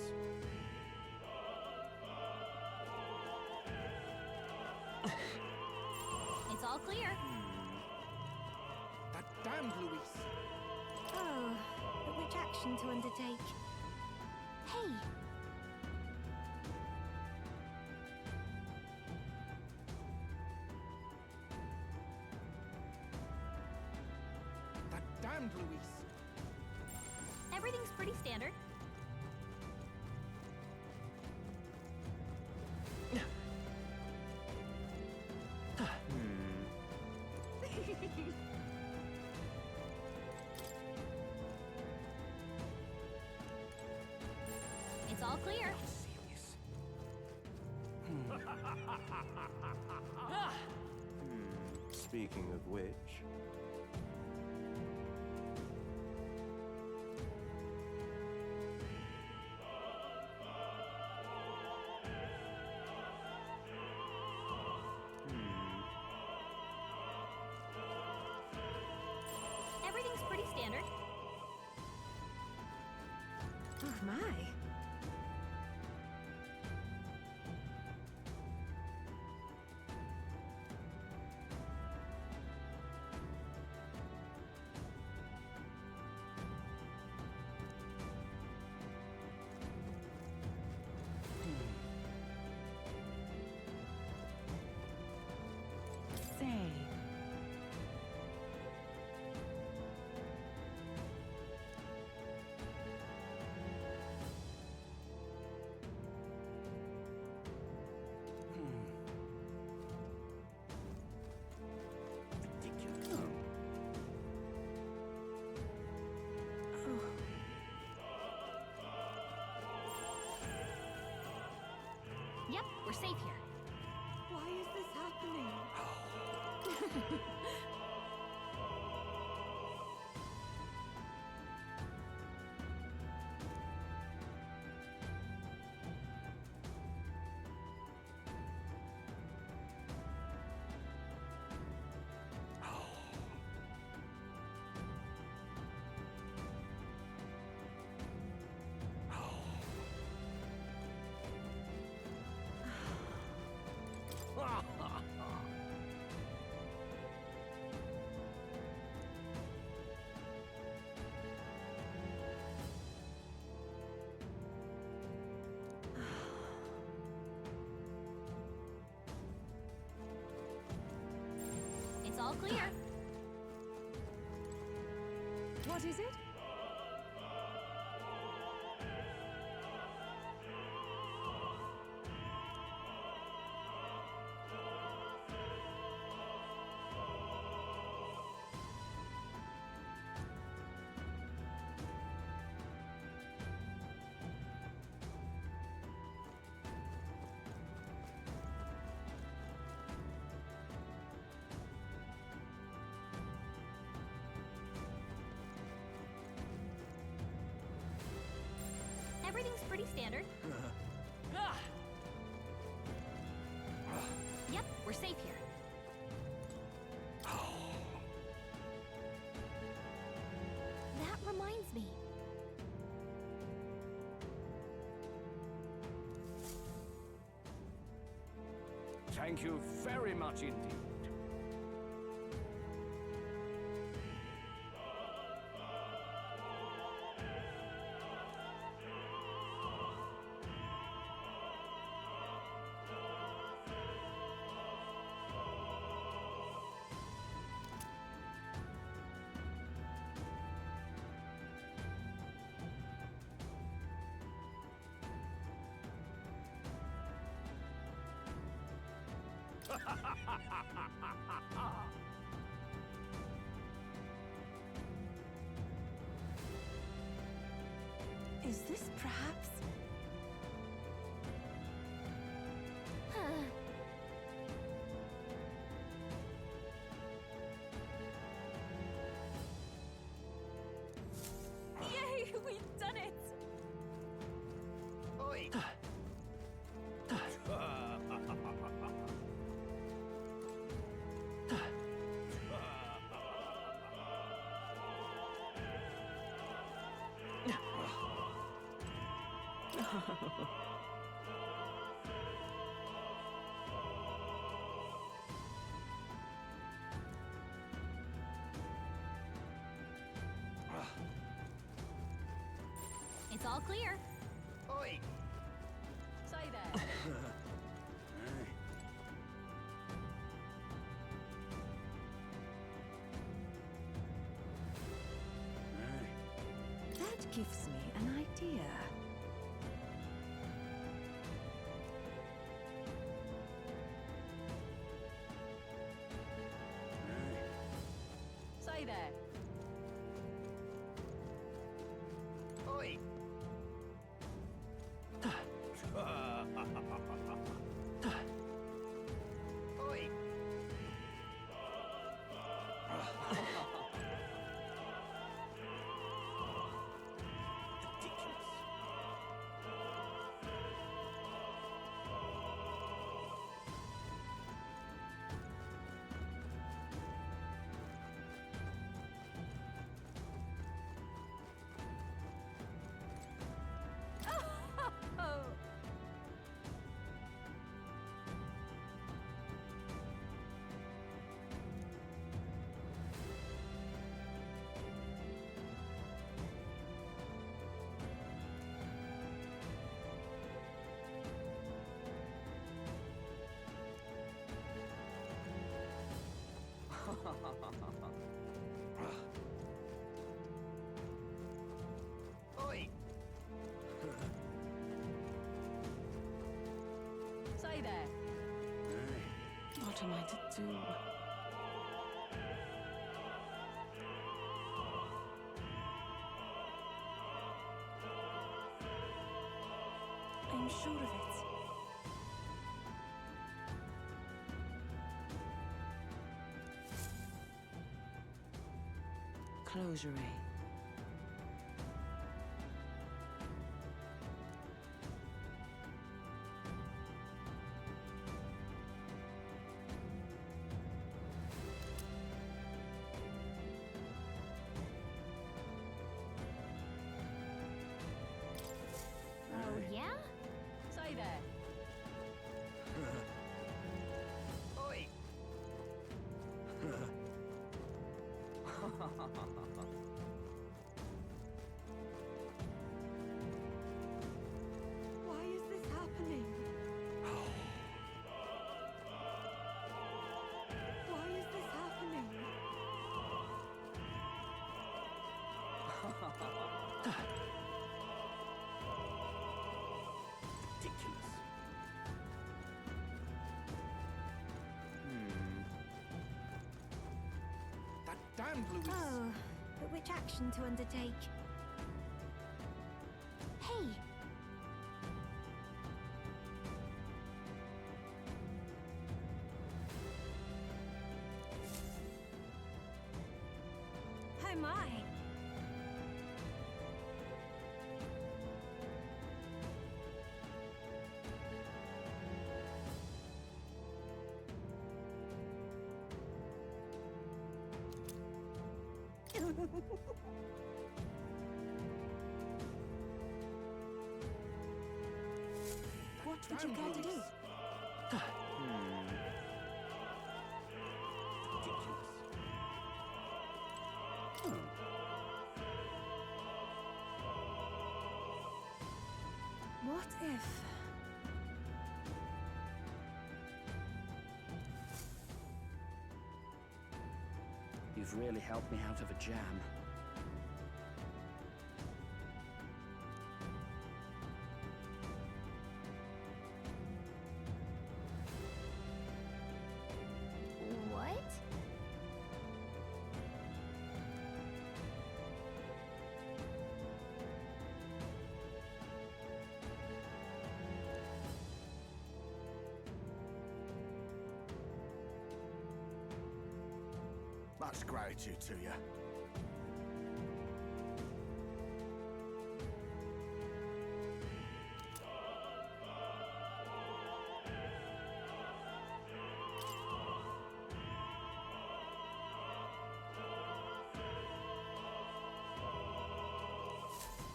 It's all clear. That damned Louis. Oh, but which action to undertake? Hey! That damned Louis. Everything's pretty standard. It's all clear. Serious. Speaking of which, pretty standard. Oh my. Say. Yep, we're safe here. Why is this happening? It's all clear. What is it? Everything's pretty standard. Yep, we're safe here. That reminds me. Thank you very much indeed. Is this perhaps? Yay, we've done it! Oi! It's all clear. Oi! Say that. That gives me an idea. Say that. Oi! Oi! am I to do? I'm sure of it. Closure. Oh, yeah? Say there. Oi! Why is this happening? Why is this happening? Ridiculous. That damned Louis. Oh, but which action to undertake? Hey! Oh my! What would you care to do? What if... You've really helped me out of a jam. What? Much gratitude to you.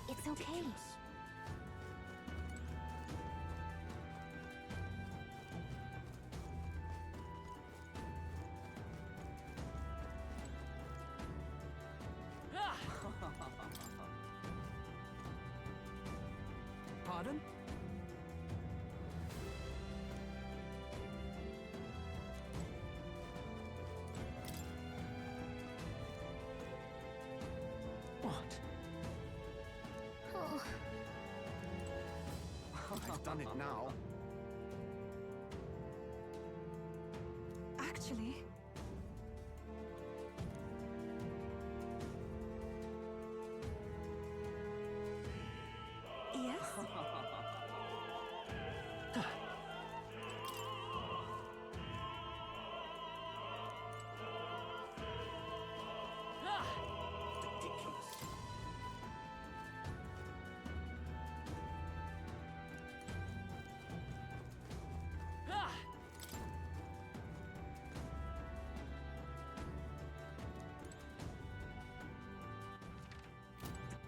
It's okay. Pardon? What? Oh. I've done it now. Actually... Yes?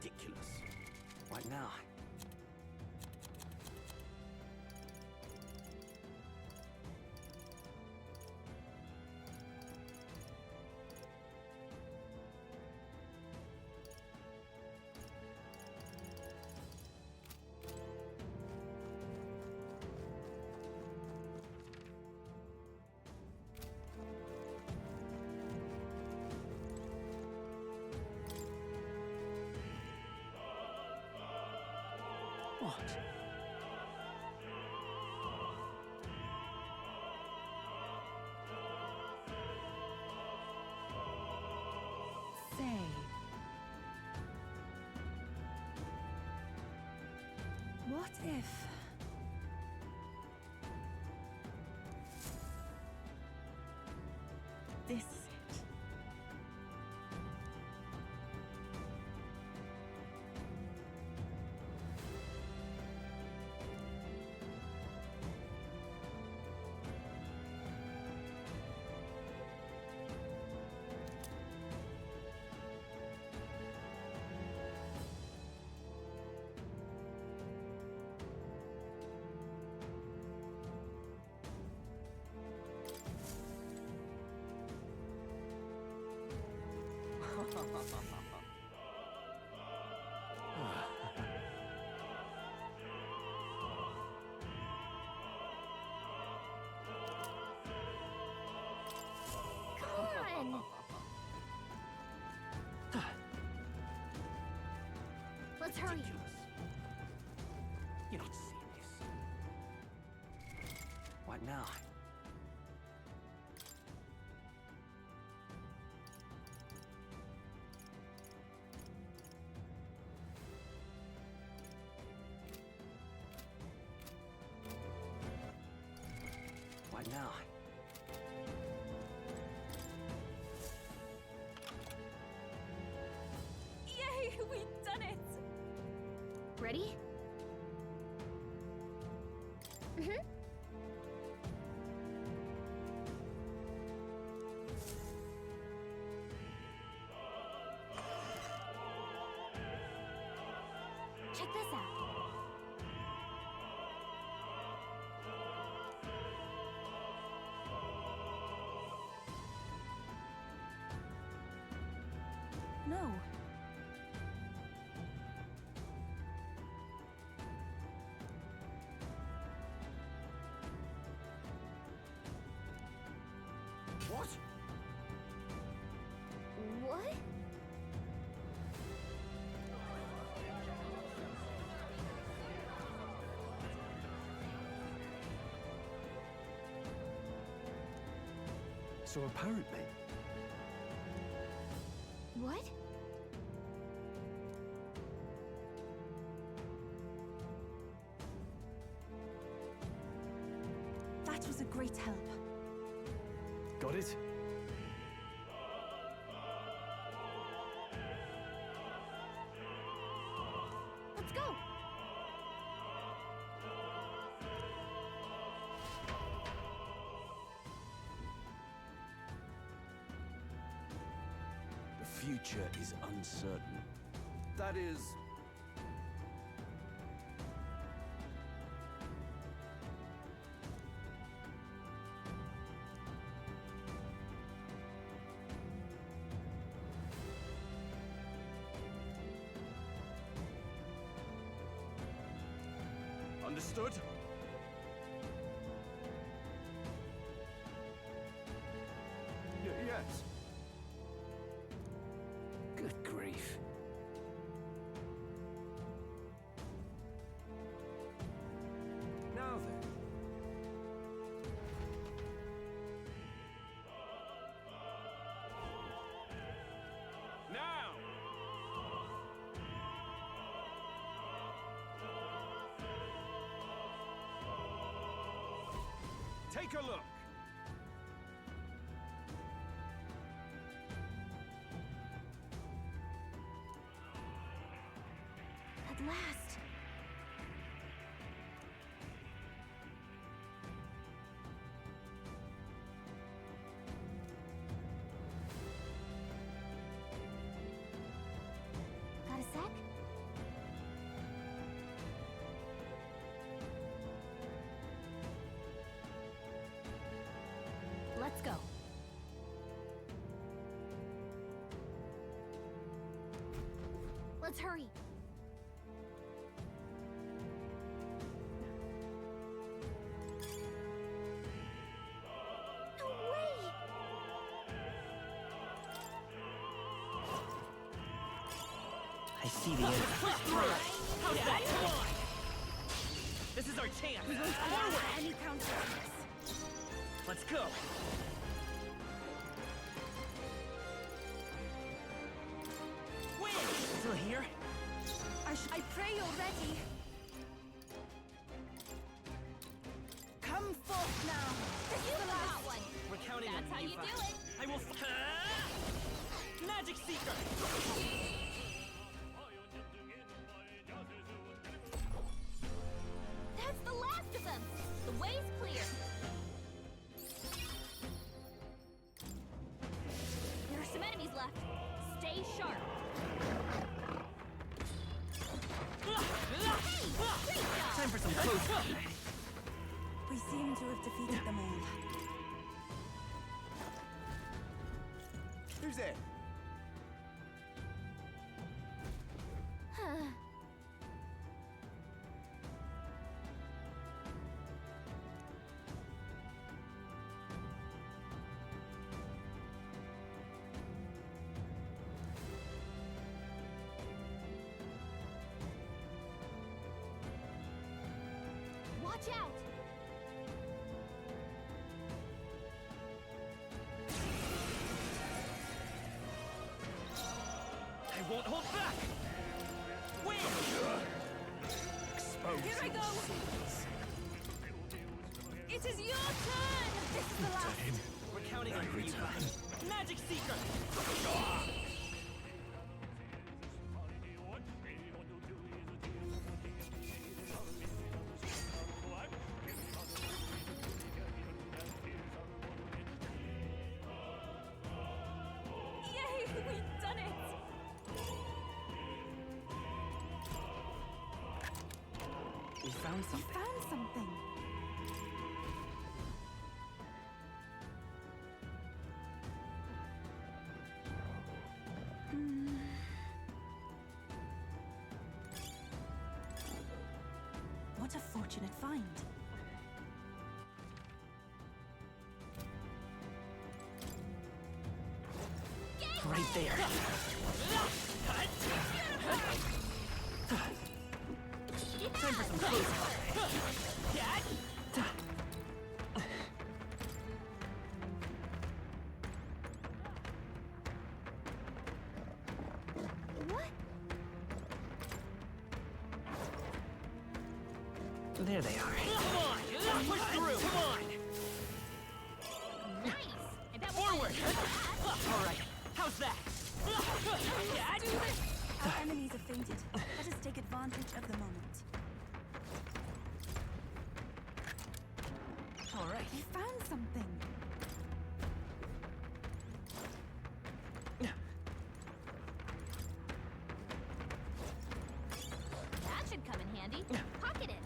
Ridiculous. Right now. What? What if... this is it? Corin! Let's hurry. You're not serious. What now? What now? Yay! We've done it! Ready? Mm-hmm. Check this out. No. What? What? So apparently, What? That was a great help. got it? Let's go! The future is uncertain. That is... Understood? Yes. Good grief. Now then. Now! Take a look. At last. Got a sec? Let's go. Let's hurry. No way! I see the end. How's that? Come on! This is our chance! Forward! Any counter on this? Let's go! Win! Still here? I pray you're ready. forth now. This is the last one. We're counting on That's how you do it. I will. Magic Seeker. That's the last of them. The way's clear. There are some enemies left. Stay sharp. Hey, great job. Time for some close. We seem to have defeated them all. Who's there? Watch out. I won't hold back. Win. Expose. Here I go. It is your turn. This is the last. We're counting on you. Magic Seeker. Yay, we've done it. We found We something. found something. What a fortunate find. Right there. Time for some close. What? There they are. Come on! Push through! Come on! Nice. I bet Forward! All right. How's that? Let's do this. Our enemies have fainted. Let us take advantage of the moment. All right. We found something. that should come in handy. Pocket it.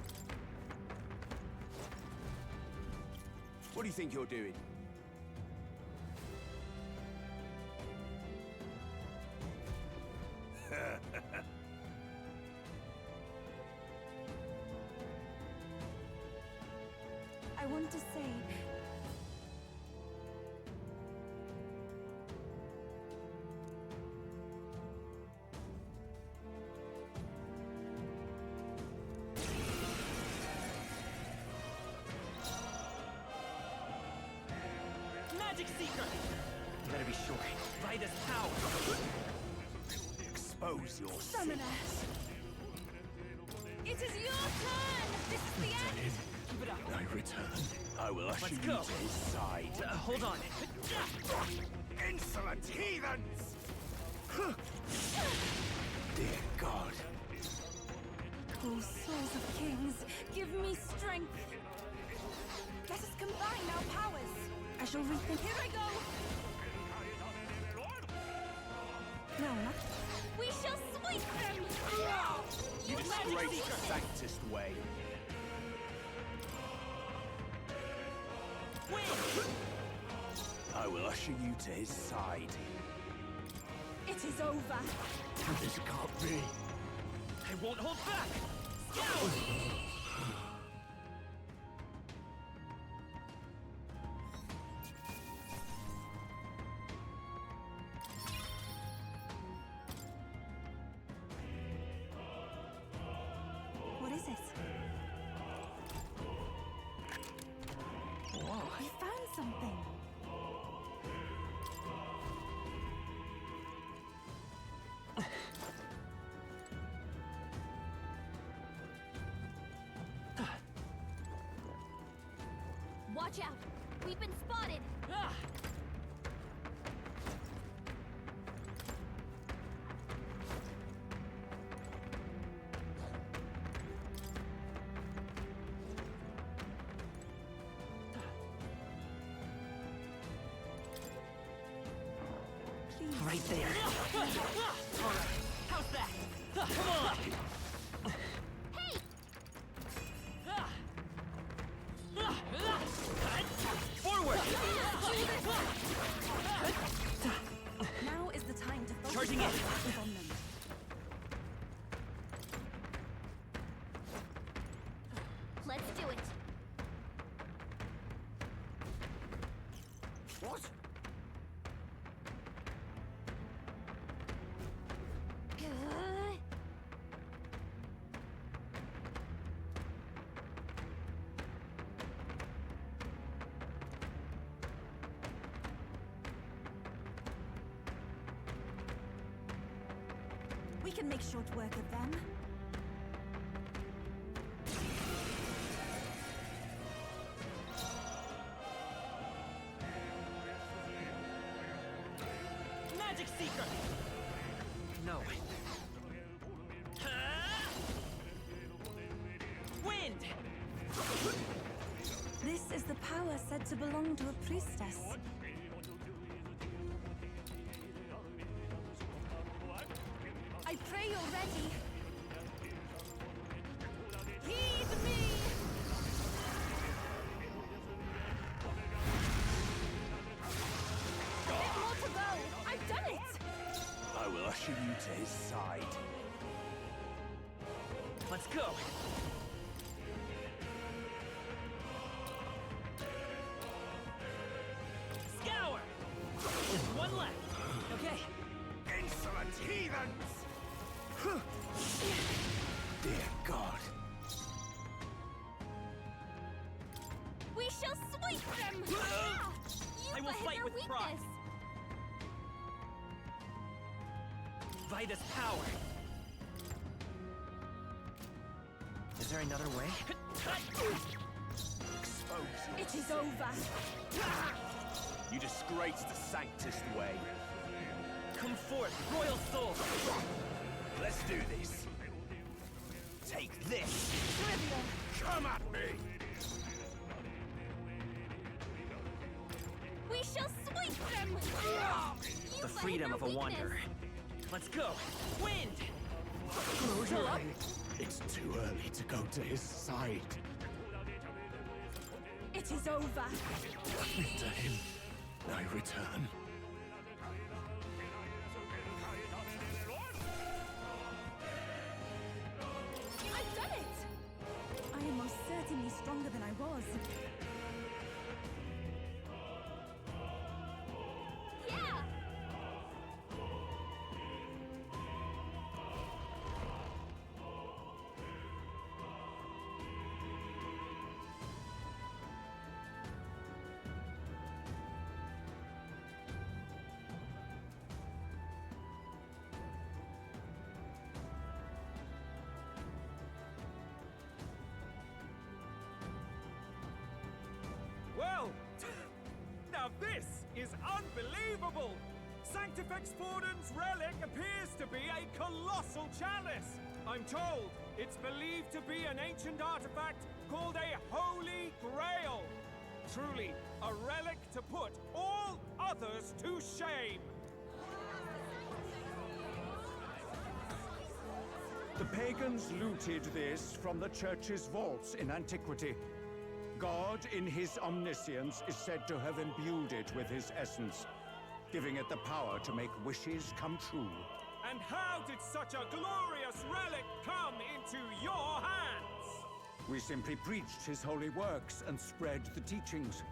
What do you think you're doing? I want to say... Magic Seeker! You better be sure. By this power. Expose your Summoners! It is your turn! This is the end! Keep it up. I return. I will usher Let's you go. to his side. Hold on. Insolent heathens! Dear God. Oh, souls of kings, give me strength! Let us combine our powers! I shall rethink. Here I go! No, not. We shall sweep them! You disgrace the sanctist way. I will usher you to his side. It is over! This can't be. I won't hold back! Scout! What is it? Whoa. We found something! Watch out! We've been spotted! Ah! Right there. Alright, how's that? Come on! Hey! Forward! Now is the time to focus Charging in. on them. Let's do it! What? We can make short work of them. Magic Seeker! No. Wind! This is the power said to belong to a priestess. I pray you're ready. Heed me! A bit more to go. I've done it! I will usher you to his side. Let's go! Scour! Just one left. Okay. Insolent heathens! Dear God. We shall sweep them! I will fight with pride. Vida's power. Is there another way? Expose It is over. you disgrace the Sanctist way. Come forth, royal soul. Let's do this. Take this. Trivial. Come at me. We shall sweep them! The freedom of a wanderer. Let's go. Wind! It's too early to go to his side. It is over. To him, I return. I've done it! I am most certainly stronger than I was. Yeah! Well, now this is unbelievable! Sanctifex Forden's relic appears to be a colossal chalice. I'm told it's believed to be an ancient artifact called a Holy Grail. Truly, a relic to put all others to shame. The pagans looted this from the church's vaults in antiquity. God, in his omniscience, is said to have imbued it with his essence, giving it the power to make wishes come true. And how did such a glorious relic come into your hands? We simply preached his holy works and spread the teachings.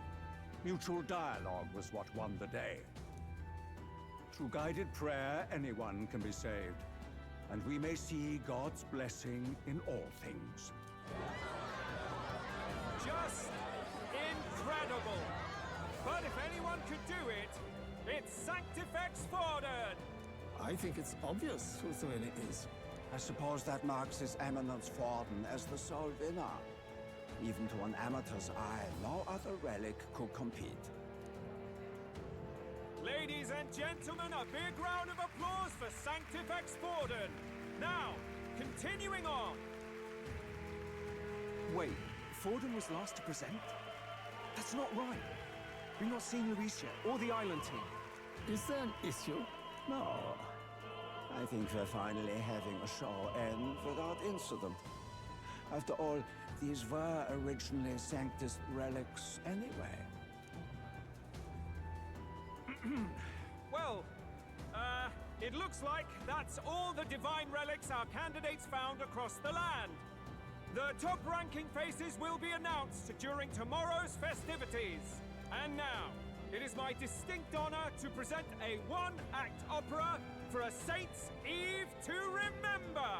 Mutual dialogue was what won the day. Through guided prayer, anyone can be saved, and we may see God's blessing in all things. Just incredible! But if anyone could do it, it's Sanctifex Forden! I think it's obvious whose will it is. I suppose that marks His Eminence Forden as the sole winner. Even to an amateur's eye, no other relic could compete. Ladies and gentlemen, a big round of applause for Sanctifex Forden. Now, continuing on. Wait, Forden was last to present? That's not right. We've not seen Luis yet, or the island team. Is there an issue? No. I think we're finally having a show end without incident. After all, these were originally Sanctus relics anyway. Well, it looks like that's all the divine relics our candidates found across the land. The top-ranking faces will be announced during tomorrow's festivities. And now, it is my distinct honor to present a one-act opera for a Saint's Eve to remember.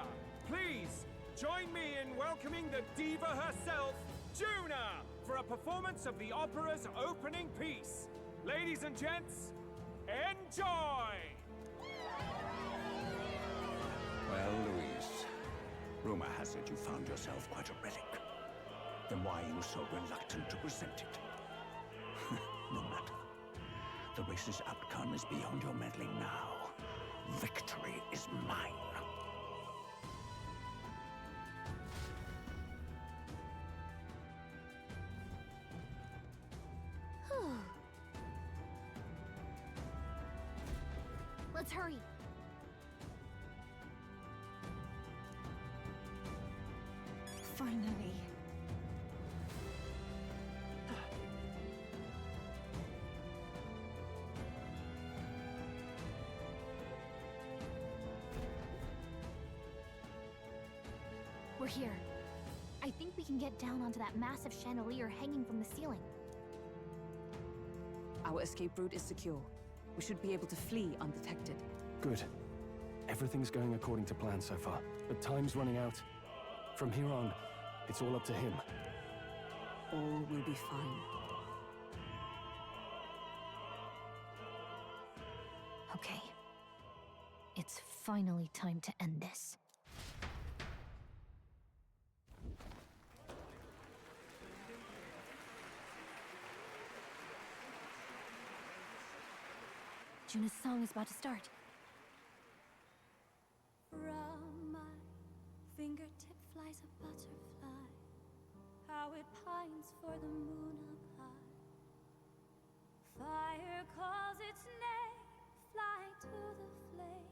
Please, join me in welcoming the diva herself, Juna, for a performance of the opera's opening piece. Ladies and gents, enjoy! Well, Luis, rumor has it you found yourself quite a relic. Then why are you so reluctant to present it? No matter. The race's outcome is beyond your meddling now. Victory is mine. Let's hurry. Finally. We're here. I think we can get down onto that massive chandelier hanging from the ceiling. Our escape route is secure. We should be able to flee undetected. Good. Everything's going according to plan so far, but time's running out. From here on, it's all up to him. All will be fine. Okay. It's finally time to end this. Juna's song is about to start. From my fingertip flies a butterfly, how it pines for the moon up high. Fire calls its name, fly to the flame,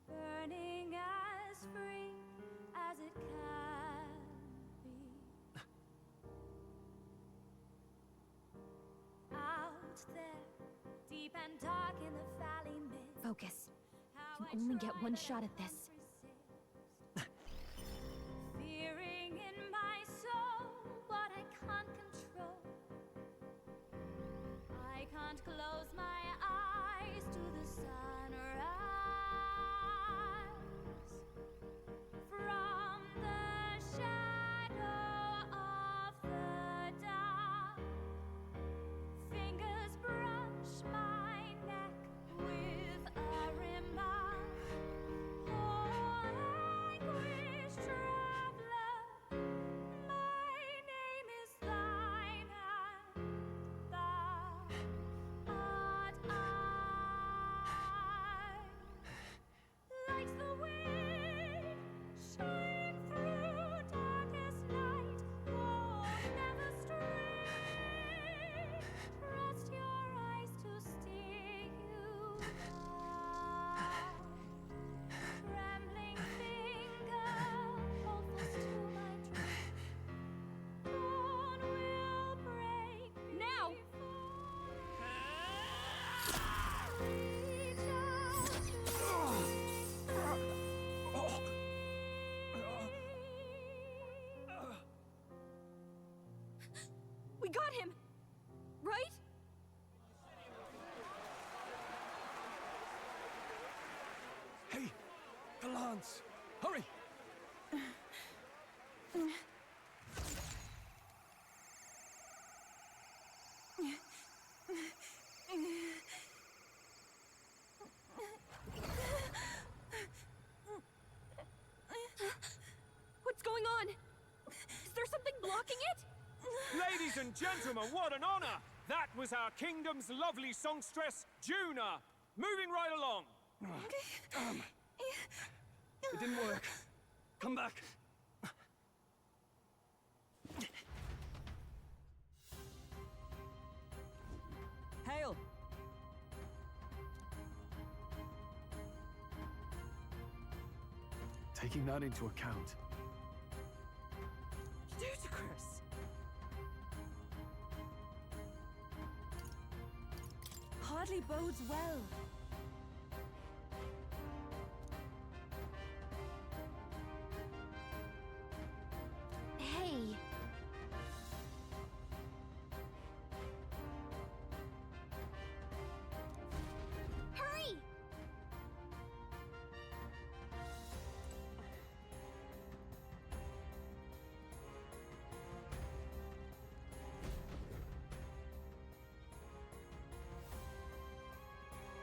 burning as free as it can be. Out there, deep and dark in the valley mid. Focus. You can only get one shot at this. Fearing in my soul what I can't control. I can't close my eyes to the sunrise. From the shadow of the dark, fingers brush my neck with a remark. Oh, anguish traveler, my name is thine, and thou art I. Like the wind, shine through darkest night. Oh, never stray. Trust your eyes to steer you right. Trembling finger, hold fast to my dream. Dawn will break now. Reach out We got him! Right? Hey! The lance! Hurry! What's going on? Is Ladies and gentlemen, what an honor! That was our kingdom's lovely songstress, Juna. Moving right along. It didn't work. Come back. Hail! Taking that into account, Ludicrous! Hardly bodes well. Hey. Hurry!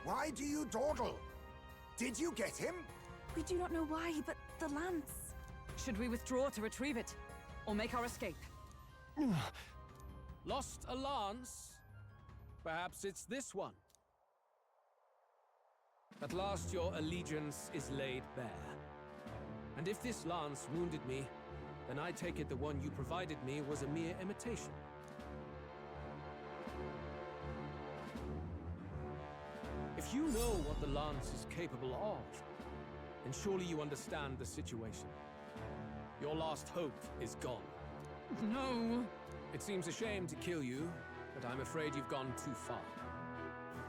Why do you dawdle? Did you get him? We do not know why, but the lance. Should we withdraw to retrieve it? Or make our escape? Lost a lance? Perhaps it's this one. At last your allegiance is laid bare. And if this lance wounded me, then I take it the one you provided me was a mere imitation. If you know what the lance is capable of, then surely you understand the situation. Your last hope is gone. No! It seems a shame to kill you, but I'm afraid you've gone too far.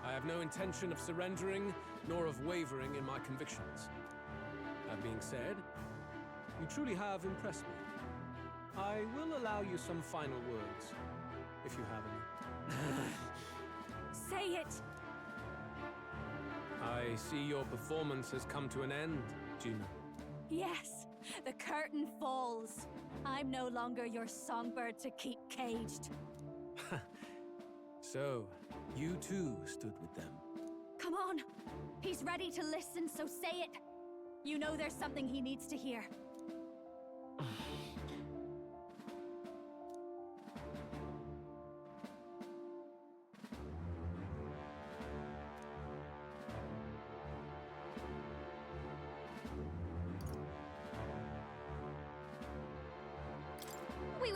I have no intention of surrendering, nor of wavering in my convictions. That being said, you truly have impressed me. I will allow you some final words, if you have any. Say it! I see your performance has come to an end, Juna. Yes, the curtain falls. I'm no longer your songbird to keep caged. So, you too stood with them. Come on! He's ready to listen, so say it! You know there's something he needs to hear.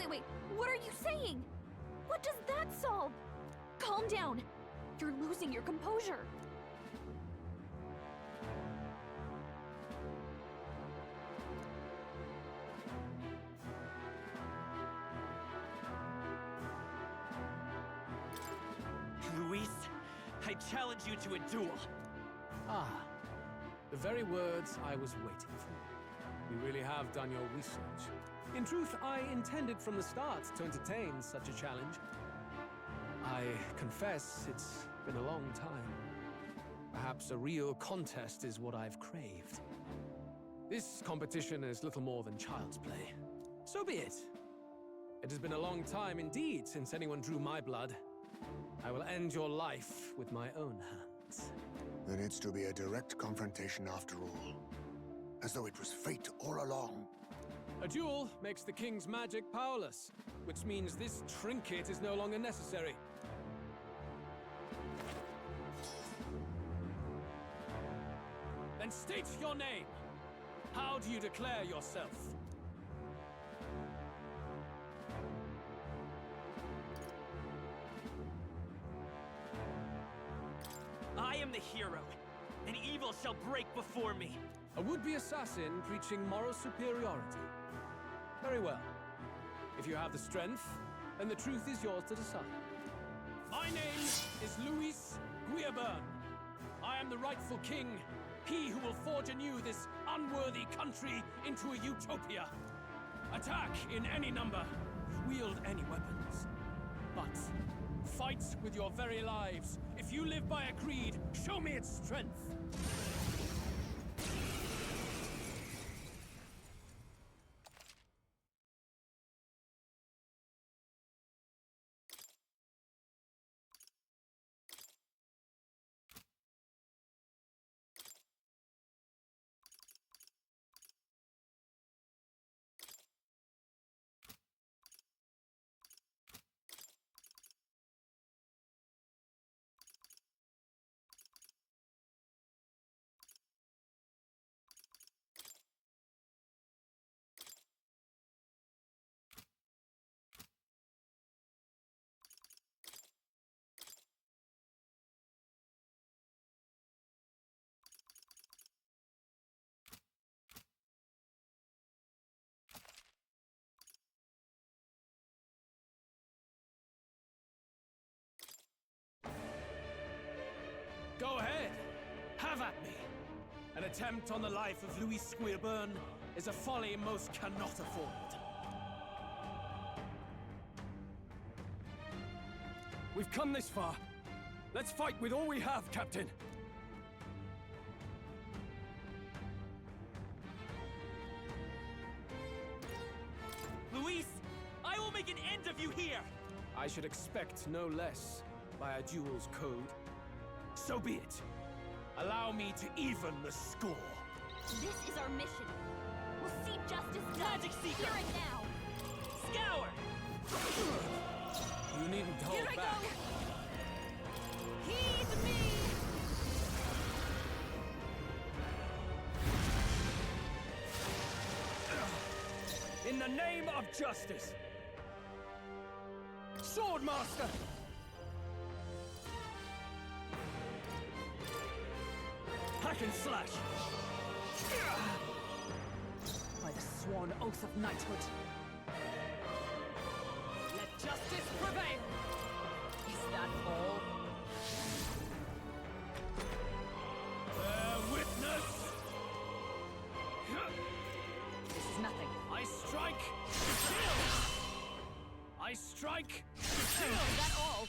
Wait. What are you saying? What does that solve? Calm down. You're losing your composure. Luis, I challenge you to a duel. Ah, the very words I was waiting for. You really have done your research. In truth, I intended from the start to entertain such a challenge. I confess it's been a long time. Perhaps a real contest is what I've craved. This competition is little more than child's play. So be it. It has been a long time indeed since anyone drew my blood. I will end your life with my own hands. Then it's to be a direct confrontation after all. As though it was fate all along. A duel makes the king's magic powerless, which means this trinket is no longer necessary. Then state your name. How do you declare yourself? I am the hero, and evil shall break before me. A would-be assassin preaching moral superiority. Very well. If you have the strength, then the truth is yours to decide. My name is Luis Guillaburn. I am the rightful king, he who will forge anew this unworthy country into a utopia. Attack in any number, wield any weapons. But fight with your very lives. If you live by a creed, show me its strength. at me. An attempt on the life of Louis Squeerburn is a folly most cannot afford. We've come this far. Let's fight with all we have, Captain. Luis, I will make an end of you here! I should expect no less by a duel's code. So be it. Allow me to even the score. This is our mission. We'll see justice done. Magic Seeker! Here and now. Scour! You needn't hold Here I back. go. Heed me! In the name of justice! Swordmaster! Hack and slash! By the sworn oath of knighthood. Let justice prevail! Is that all? Bear witness! This is nothing. I strike! Kill! I strike! Kill! Is that all?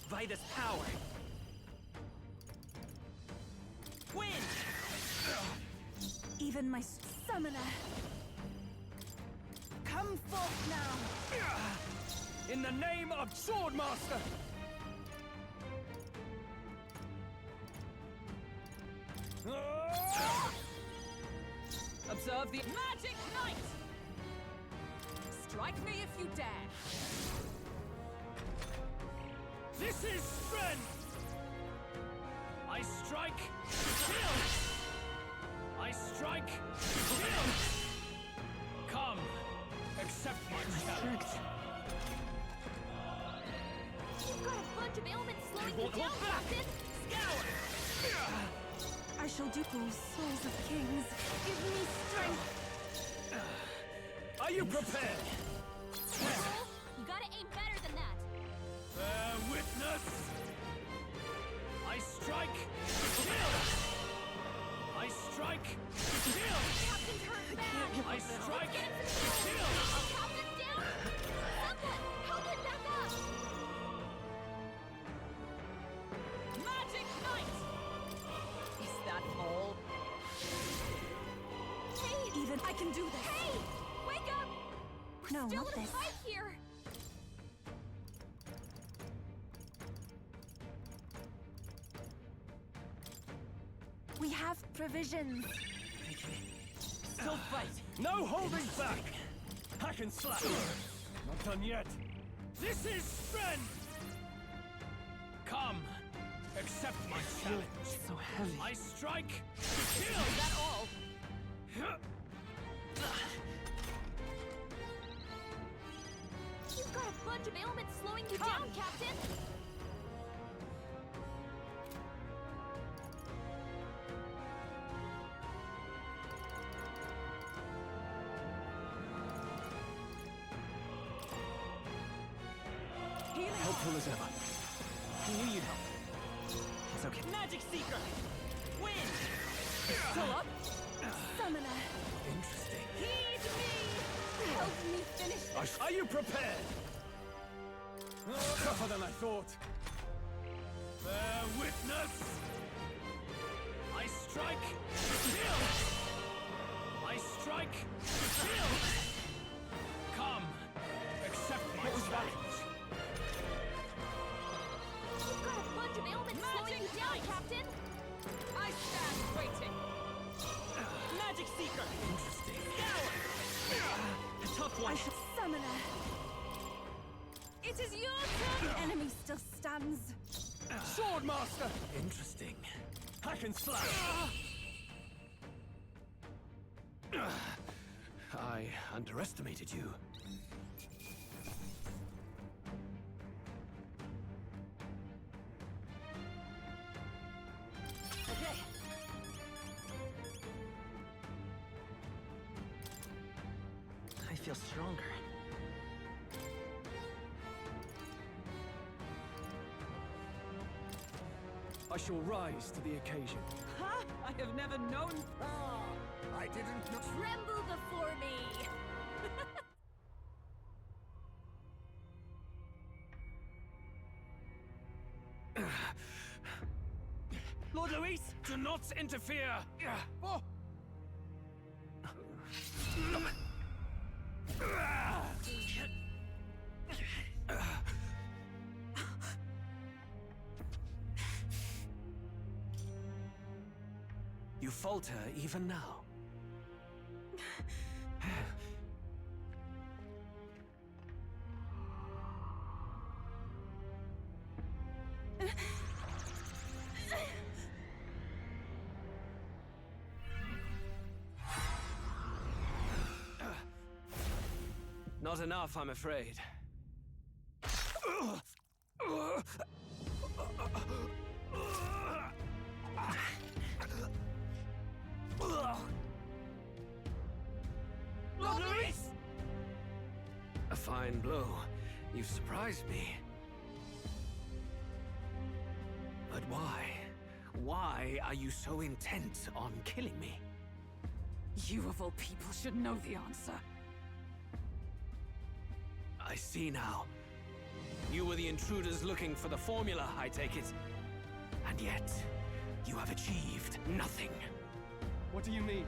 Vida's power! Wind! Even my summoner. Come forth now. In the name of Swordmaster! Observe the magic knight! Strike me if you dare! This is strength! I strike, kill! I strike, kill! Come, accept my challenge. You've got a bunch of ailments slowing you Hold down, back. Captain. Scour! I shall do those souls of kings. Give me strength. Are you prepared? Cole, you gotta aim better than that. Bear witness! I strike, kill! I strike, kill! Captain's hurt bad. I strike, Get him some kill! healing. Captain's down. Someone, help him back up. Magic knight! Is that all? Hey, Even I can do this. hey, wake up. No, Still not in a this. fight here. We have provisions. Still fight! No holding back! Hack and slash! Not done yet. This is strength! Come, accept my challenge. So heavy. I strike, Is kill! that all? You've got a bunch of ailments slowing you down, Captain. Helpful as ever. Who need help? It's okay. Magic Seeker! Wind! Still up? Summoner. Interesting. Heed me. Help me finish this. Are you prepared? Tougher than I thought. Bear witness! I strike, kill! I strike, kill! Come, accept my challenge. You've got a bunch of ailments slowing you down, Captain. I stand waiting. Magic Seeker! Interesting. A tough I one! shall summoner. It is your turn. The enemy still stands. Swordmaster! Interesting. Hack and slash! I underestimated you. Okay. I feel stronger. I shall rise to the occasion. Ha! I have never known. I didn't know. Tremble before me! Lord Luis, do not interfere! Oh. You falter even now. Not enough, I'm afraid. Lord Luis! A fine blow. You've surprised me. But why? Why are you so intent on killing me? You of all people should know the answer. I see now. You were the intruders looking for the formula, I take it. And yet, you have achieved nothing. What do you mean?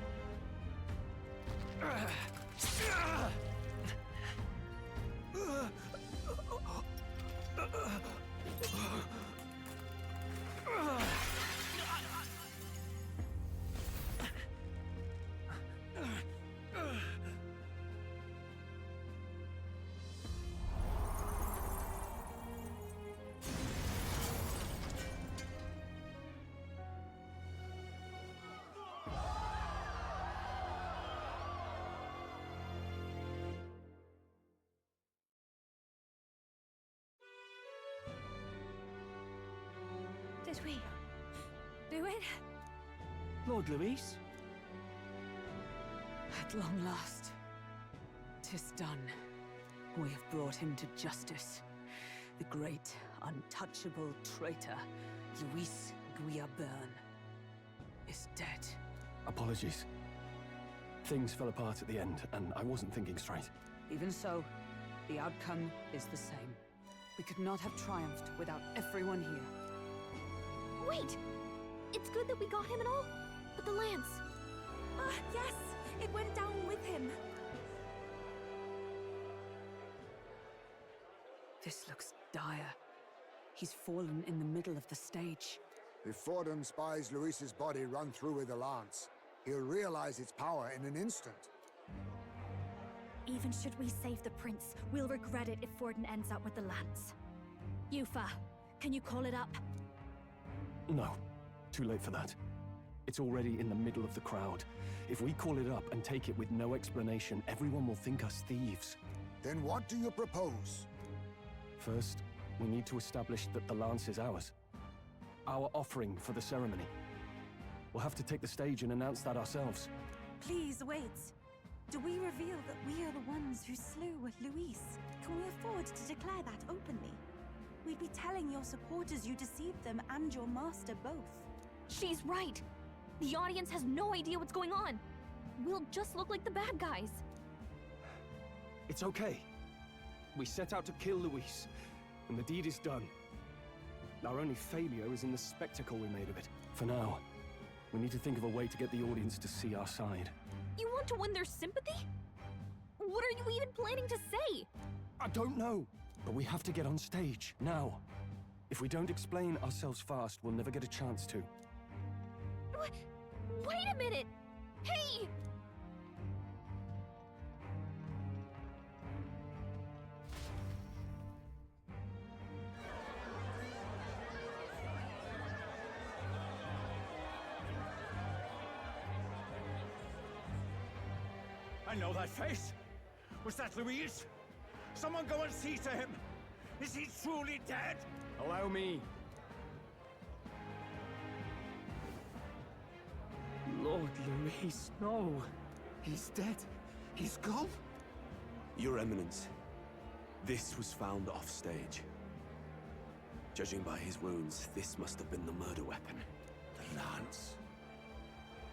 Did we do it? Lord Luis? At long last, 'tis done. We have brought him to justice. The great, untouchable traitor, Luis Guillaburn, is dead. Apologies. Things fell apart at the end, and I wasn't thinking straight. Even so, the outcome is the same. We could not have triumphed without everyone here. Wait! It's good that we got him and all, but the lance... Yes! It went down with him. This looks dire. He's fallen in the middle of the stage. If Forden spies Luis's body run through with the lance, he'll realize its power in an instant. Even should we save the prince, we'll regret it if Forden ends up with the lance. Yufa, can you call it up? No. Too late for that. It's already in the middle of the crowd. If we call it up and take it with no explanation, everyone will think us thieves. Then what do you propose? First, we need to establish that the lance is ours. Our offering for the ceremony. We'll have to take the stage and announce that ourselves. Please wait. Do we reveal that we are the ones who slew Luis? Can we afford to declare that openly? We'd be telling your supporters you deceived them and your master both. She's right! The audience has no idea what's going on! We'll just look like the bad guys! It's okay. We set out to kill Luis, and the deed is done. Our only failure is in the spectacle we made of it. For now, we need to think of a way to get the audience to see our side. You want to win their sympathy? What are you even planning to say? I don't know, but we have to get on stage, now. If we don't explain ourselves fast, we'll never get a chance to. Wait a minute! Hey! I know that face. Was that Luis? Someone go and see to him. Is he truly dead? Allow me. Lord Luis, no. He's dead. He's gone. Your Eminence, this was found off stage. Judging by his wounds, this must have been the murder weapon. The lance.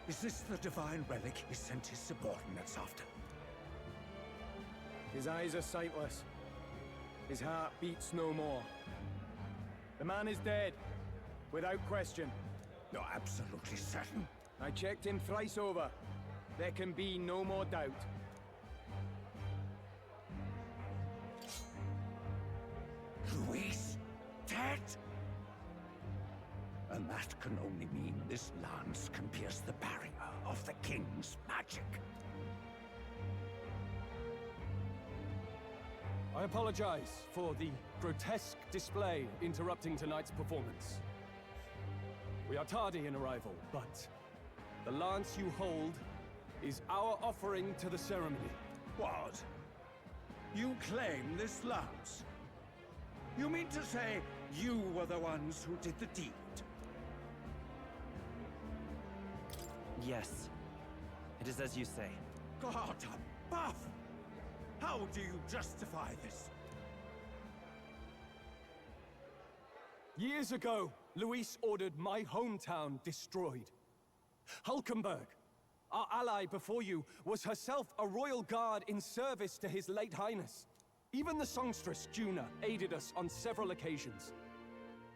Is this the divine relic he sent his subordinates after? His eyes are sightless. His heart beats no more. The man is dead, without question. You're absolutely certain? I checked him thrice over. There can be no more doubt. Luis? Dead? And that can only mean this lance can pierce the barrier of the king's magic. I apologize for the grotesque display interrupting tonight's performance. We are tardy in arrival, but the lance you hold is our offering to the ceremony. What? You claim this lance? You mean to say you were the ones who did the deed? Yes. It is as you say. God above! How do you justify this? Years ago, Luis ordered my hometown destroyed. Hulkenberg, our ally before you, was herself a royal guard in service to His late Highness. Even the songstress, Juna, aided us on several occasions.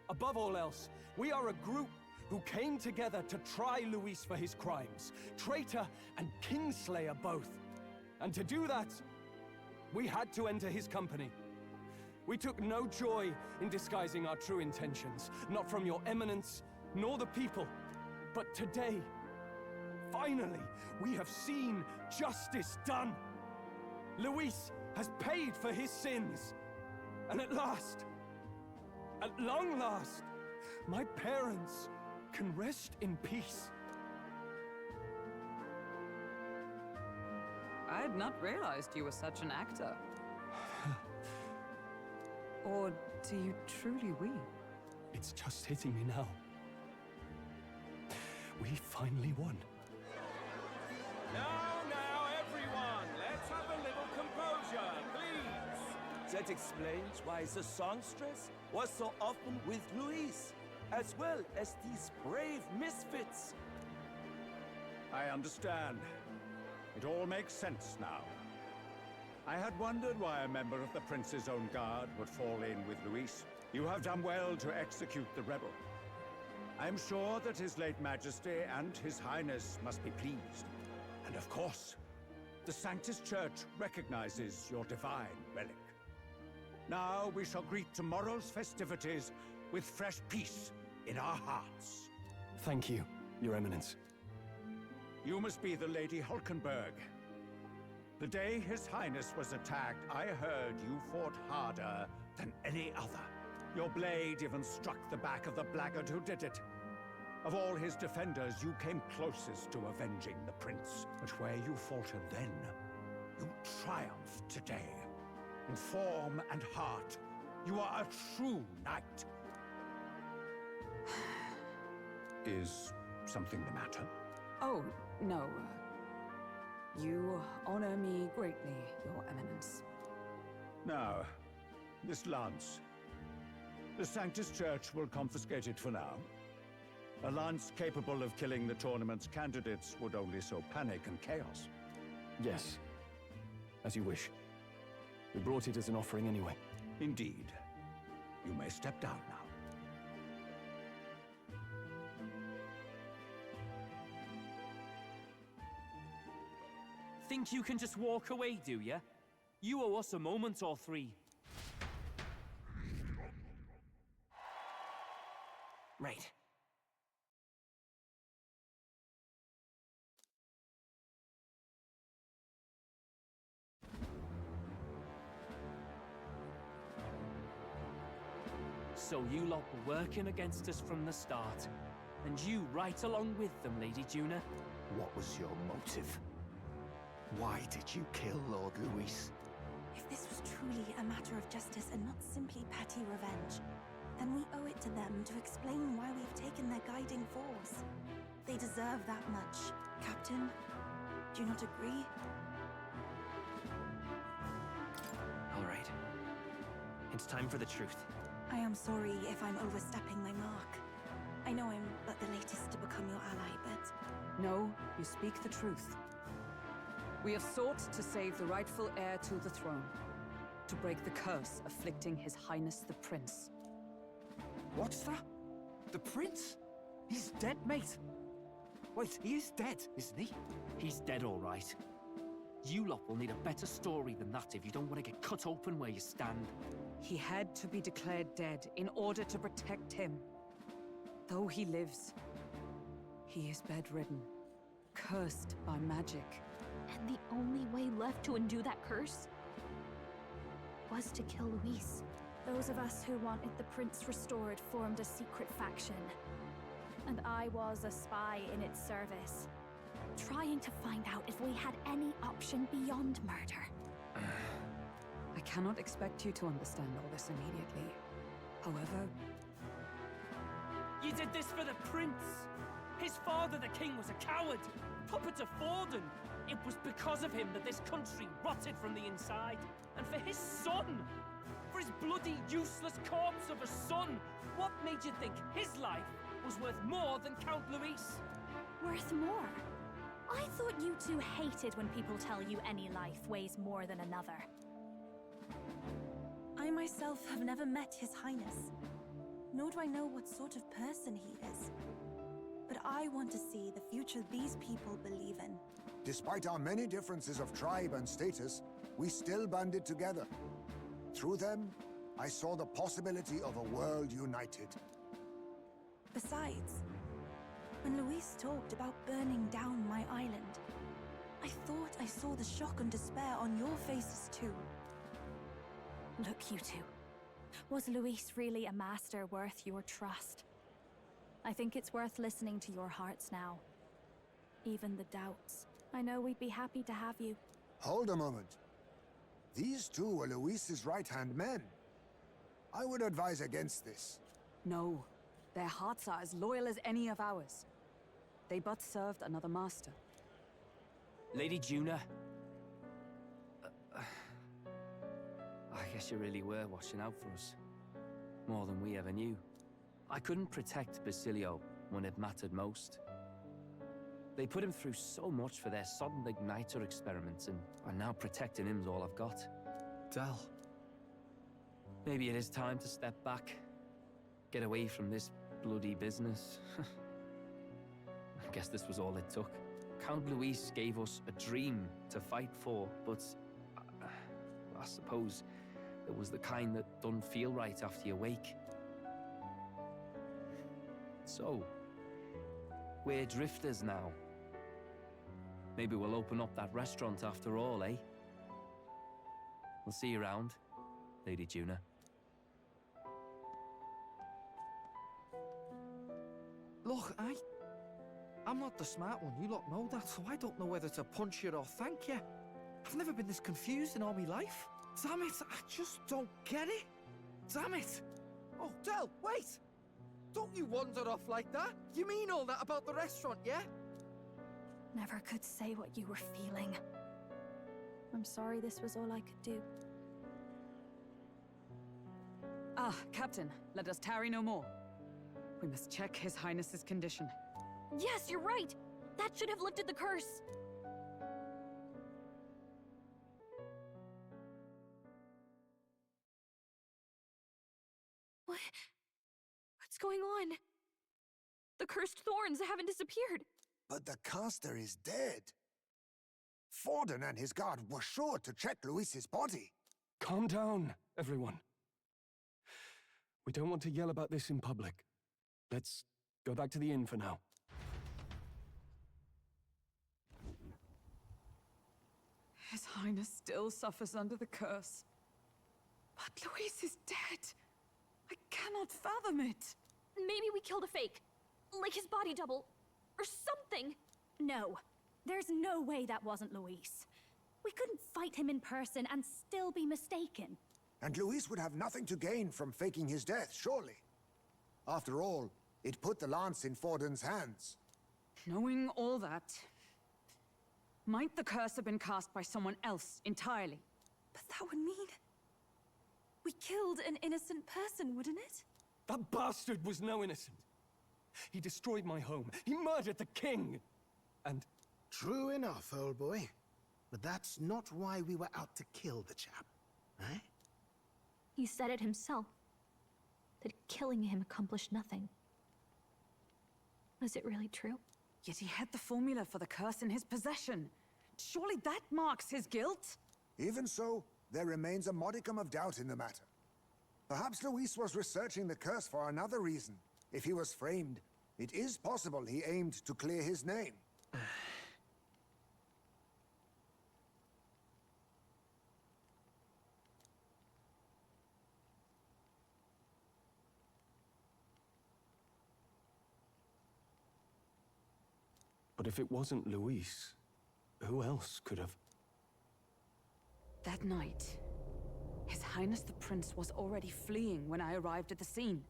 Above all else, we are a group who came together to try Luis for his crimes, traitor and kingslayer both. And to do that, we had to enter his company. We took no joy in disguising our true intentions, not from your eminence, nor the people. But today, finally, we have seen justice done. Luis has paid for his sins. And at last, at long last, my parents can rest in peace. I had not realized you were such an actor. Or do you truly weep? It's just hitting me now. We finally won. Now, everyone, let's have a little composure, please. That explains why the songstress was so often with Luis, as well as these brave misfits. I understand. It all makes sense now. I had wondered why a member of the Prince's own guard would fall in with Luis. You have done well to execute the rebel. I am sure that His late Majesty and His Highness must be pleased. And of course, the Sanctus Church recognizes your divine relic. Now we shall greet tomorrow's festivities with fresh peace in our hearts. Thank you, Your Eminence. You must be the Lady Hulkenberg. The day His Highness was attacked, I heard you fought harder than any other. Your blade even struck the back of the blackguard who did it. Of all his defenders, you came closest to avenging the prince. But where you faltered then, you triumphed today. In form and heart, you are a true knight. Is something the matter? Oh, no. You honor me greatly, Your Eminence. Now, this lance. The Sanctus Church will confiscate it for now. A lance capable of killing the tournament's candidates would only sow panic and chaos. Yes. As you wish. We brought it as an offering anyway. Indeed. You may step down now. Think you can just walk away, do ya? You owe us a moment or three. Right. So you lot were working against us from the start. And you right along with them, Lady Juna? What was your motive? Why did you kill Lord Luis? If this was truly a matter of justice and not simply petty revenge, then we owe it to them to explain why we've taken their guiding force. They deserve that much. Captain, do you not agree? All right. It's time for the truth. I I am sorry if I'm overstepping my mark. I know I'm but the latest to become your ally, but... No, you speak the truth. We have sought to save the rightful heir to the throne. To break the curse afflicting His Highness the Prince. What's that? The prince? He's dead, mate. Wait, he is dead, isn't he? He's dead, all right. You lot will need a better story than that if you don't want to get cut open where you stand. He had to be declared dead in order to protect him. Though he lives, he is bedridden, cursed by magic. And the only way left to undo that curse was to kill Luis. Those of us who wanted the prince restored formed a secret faction. And I was a spy in its service, trying to find out if we had any option beyond murder. I cannot expect you to understand all this immediately. However... You did this for the prince! His father, the king, was a coward! Puppet of Forden! It was because of him that this country rotted from the inside! And for his son! For his bloody, useless corpse of a son! What made you think his life was worth more than Count Luis? Worth more? I thought you two hated when people tell you any life weighs more than another. I myself have never met His Highness, nor do I know what sort of person he is. But I want to see the future these people believe in. Despite our many differences of tribe and status, we still banded together. Through them, I saw the possibility of a world united. Besides, when Luis talked about burning down my island, I thought I saw the shock and despair on your faces too. Look, you two. Was Luis really a master worth your trust? I think it's worth listening to your hearts now. Even the doubts. I know we'd be happy to have you. Hold a moment. These two were Luis's right-hand men. I would advise against this. No. Their hearts are as loyal as any of ours. They but served another master. Lady Juna. I guess you really were watching out for us. More than we ever knew. I couldn't protect Basilio when it mattered most. They put him through so much for their sudden igniter experiments, and now protecting him's all I've got. Del. Maybe it is time to step back. Get away from this bloody business. I guess this was all it took. Count Luis gave us a dream to fight for, but I suppose it was the kind that don't feel right after you wake. So, we're drifters now. Maybe we'll open up that restaurant after all, eh? We'll see you around, Lady Juna. Look, I'm not the smart one, you lot know that, so I don't know whether to punch you or thank you. I've never been this confused in all my life. Damn it, I just don't get it. Damn it. Oh, Del, wait! Don't you wander off like that? You mean all that about the restaurant, yeah? Never could say what you were feeling. I'm sorry this was all I could do. Ah, Captain, let us tarry no more. We must check His Highness's condition. Yes, you're right! That should have lifted the curse! What's going on? The cursed thorns haven't disappeared. But the caster is dead. Forden and his guard were sure to check Luis's body. Calm down, everyone. We don't want to yell about this in public. Let's go back to the inn for now. His Highness still suffers under the curse. But Luis is dead. I cannot fathom it. Maybe we killed a fake. Like his body double. Or something. No. There's no way that wasn't Luis. We couldn't fight him in person and still be mistaken. And Luis would have nothing to gain from faking his death, surely. After all, it put the lance in Forden's hands. Knowing all that, might the curse have been cast by someone else entirely? But that would mean... We killed an innocent person, wouldn't it? That bastard was no innocent. He destroyed my home. He murdered the king. And... True enough, old boy. But that's not why we were out to kill the chap, eh? He said it himself. That killing him accomplished nothing. Was it really true? Yet he had the formula for the curse in his possession. Surely that marks his guilt? Even so, there remains a modicum of doubt in the matter. Perhaps Luis was researching the curse for another reason. If he was framed, it is possible he aimed to clear his name. But if it wasn't Luis, who else could have... That night, His Highness the Prince was already fleeing when I arrived at the scene.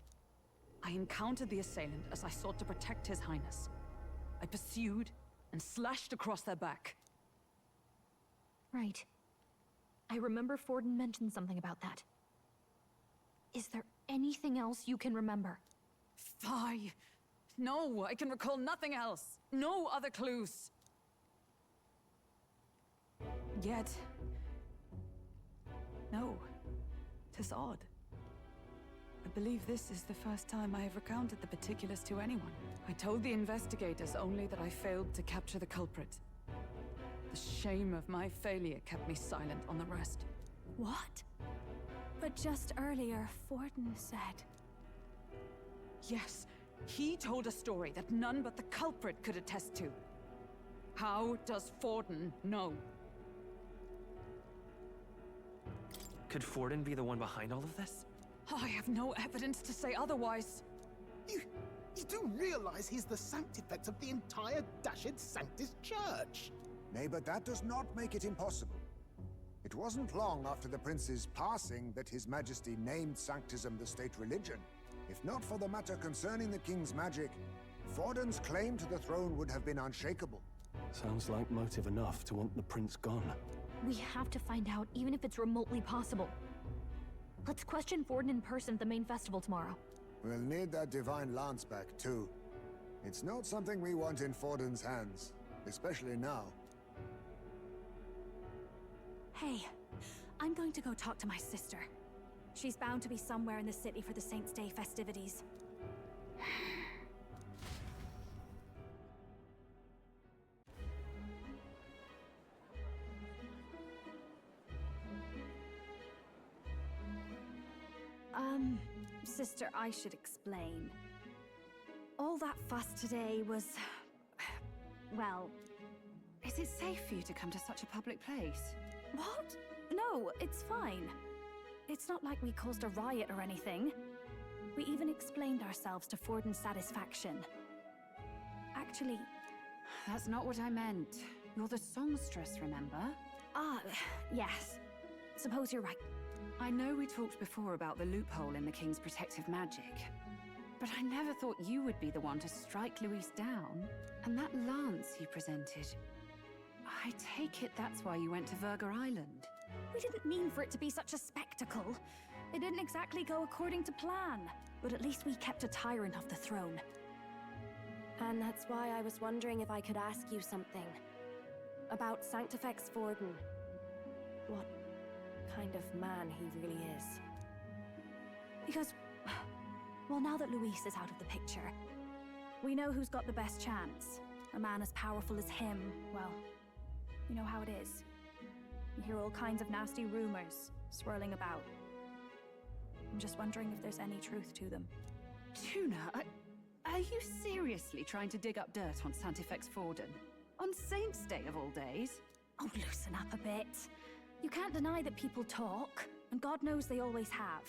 I encountered the assailant as I sought to protect His Highness. I pursued and slashed across their back. Right. I remember Forden mentioned something about that. Is there anything else you can remember? Fie! No, I can recall nothing else. No other clues. Yet... no. 'Tis odd. I believe this is the first time I have recounted the particulars to anyone. I told the investigators only that I failed to capture the culprit. The shame of my failure kept me silent on the rest. What? But just earlier, Forden said... Yes, he told a story that none but the culprit could attest to. How does Forden know? Could Forden be the one behind all of this? I have no evidence to say otherwise. You do realize he's the sanctifex of the entire dashed Sanctus Church? Nay, but that does not make it impossible. It wasn't long after the prince's passing that His Majesty named Sanctism the state religion. If not for the matter concerning the king's magic, Forden's claim to the throne would have been unshakable. Sounds like motive enough to want the prince gone. We have to find out, even if it's remotely possible. Let's question Forden in person at the main festival tomorrow. We'll need that divine lance back, too. It's not something we want in Forden's hands, especially now. Hey, I'm going to go talk to my sister. She's bound to be somewhere in the city for the Saints' Day festivities. Sister, I should explain. All that fuss today was... well... Is it safe for you to come to such a public place? What? No, it's fine. It's not like we caused a riot or anything. We even explained ourselves to Forden's satisfaction. Actually... That's not what I meant. You're the songstress, remember? Ah, yes. Suppose you're right. I know we talked before about the loophole in the King's protective magic, but I never thought you would be the one to strike Luis down. And that lance you presented... I take it that's why you went to Virga Island. We didn't mean for it to be such a spectacle. It didn't exactly go according to plan. But at least we kept a tyrant off the throne. And that's why I was wondering if I could ask you something. About Sanctifex Forden. What kind of man he really is. Because... well, now that Luis is out of the picture, we know who's got the best chance. A man as powerful as him, well, you know how it is. You hear all kinds of nasty rumors swirling about. I'm just wondering if there's any truth to them. Tuna, are you seriously trying to dig up dirt on Sanctifex Forden? On Saints' Day of all days? Oh, loosen up a bit. You can't deny that people talk, and God knows they always have.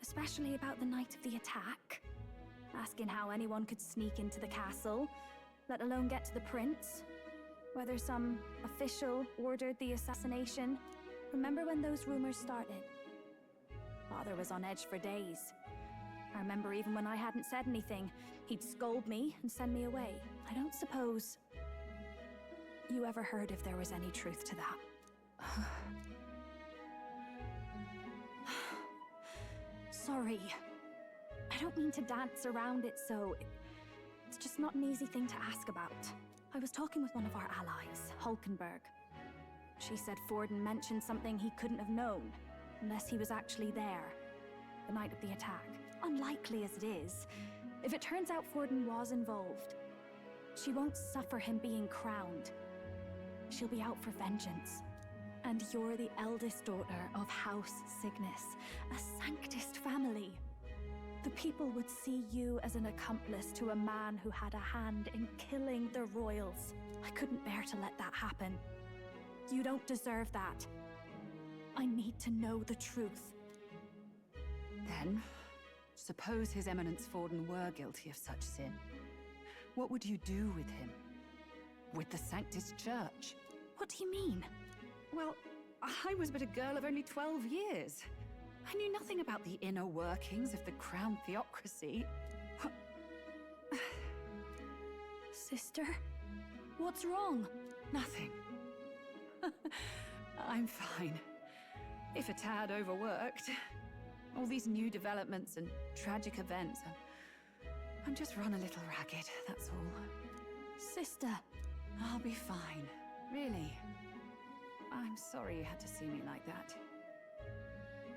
Especially about the night of the attack. Asking how anyone could sneak into the castle, let alone get to the prince. Whether some official ordered the assassination. Remember when those rumors started? Father was on edge for days. I remember even when I hadn't said anything, he'd scold me and send me away. I don't suppose you ever heard if there was any truth to that. sorry. I don't mean to dance around it so... It's just not an easy thing to ask about. I was talking with one of our allies, Hulkenberg. She said Forden mentioned something he couldn't have known, unless he was actually there, the night of the attack. Unlikely as it is, if it turns out Forden was involved, she won't suffer him being crowned. She'll be out for vengeance. And you're the eldest daughter of House Cygnus, a Sanctist family. The people would see you as an accomplice to a man who had a hand in killing the royals. I couldn't bear to let that happen. You don't deserve that. I need to know the truth. Then, suppose His Eminence Forden were guilty of such sin. What would you do with him? With the Sanctist Church? What do you mean? Well, I was but a girl of only 12 years. I knew nothing about the inner workings of the crown theocracy. Sister? What's wrong? Nothing. I'm fine. If a tad overworked. All these new developments and tragic events. I'm just run a little ragged, that's all. Sister. I'll be fine. Really. I'm sorry you had to see me like that.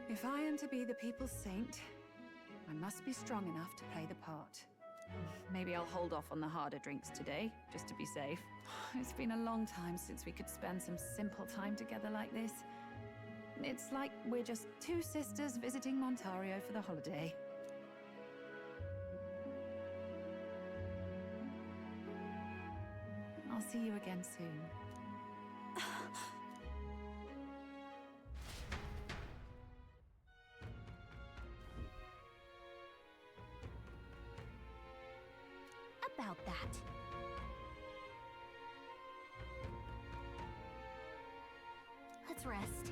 If I am to be the people's saint, I must be strong enough to play the part. Maybe I'll hold off on the harder drinks today, just to be safe. It's been a long time since we could spend some simple time together like this. It's like we're just two sisters visiting Montario for the holiday. I'll see you again soon. About that. Let's rest.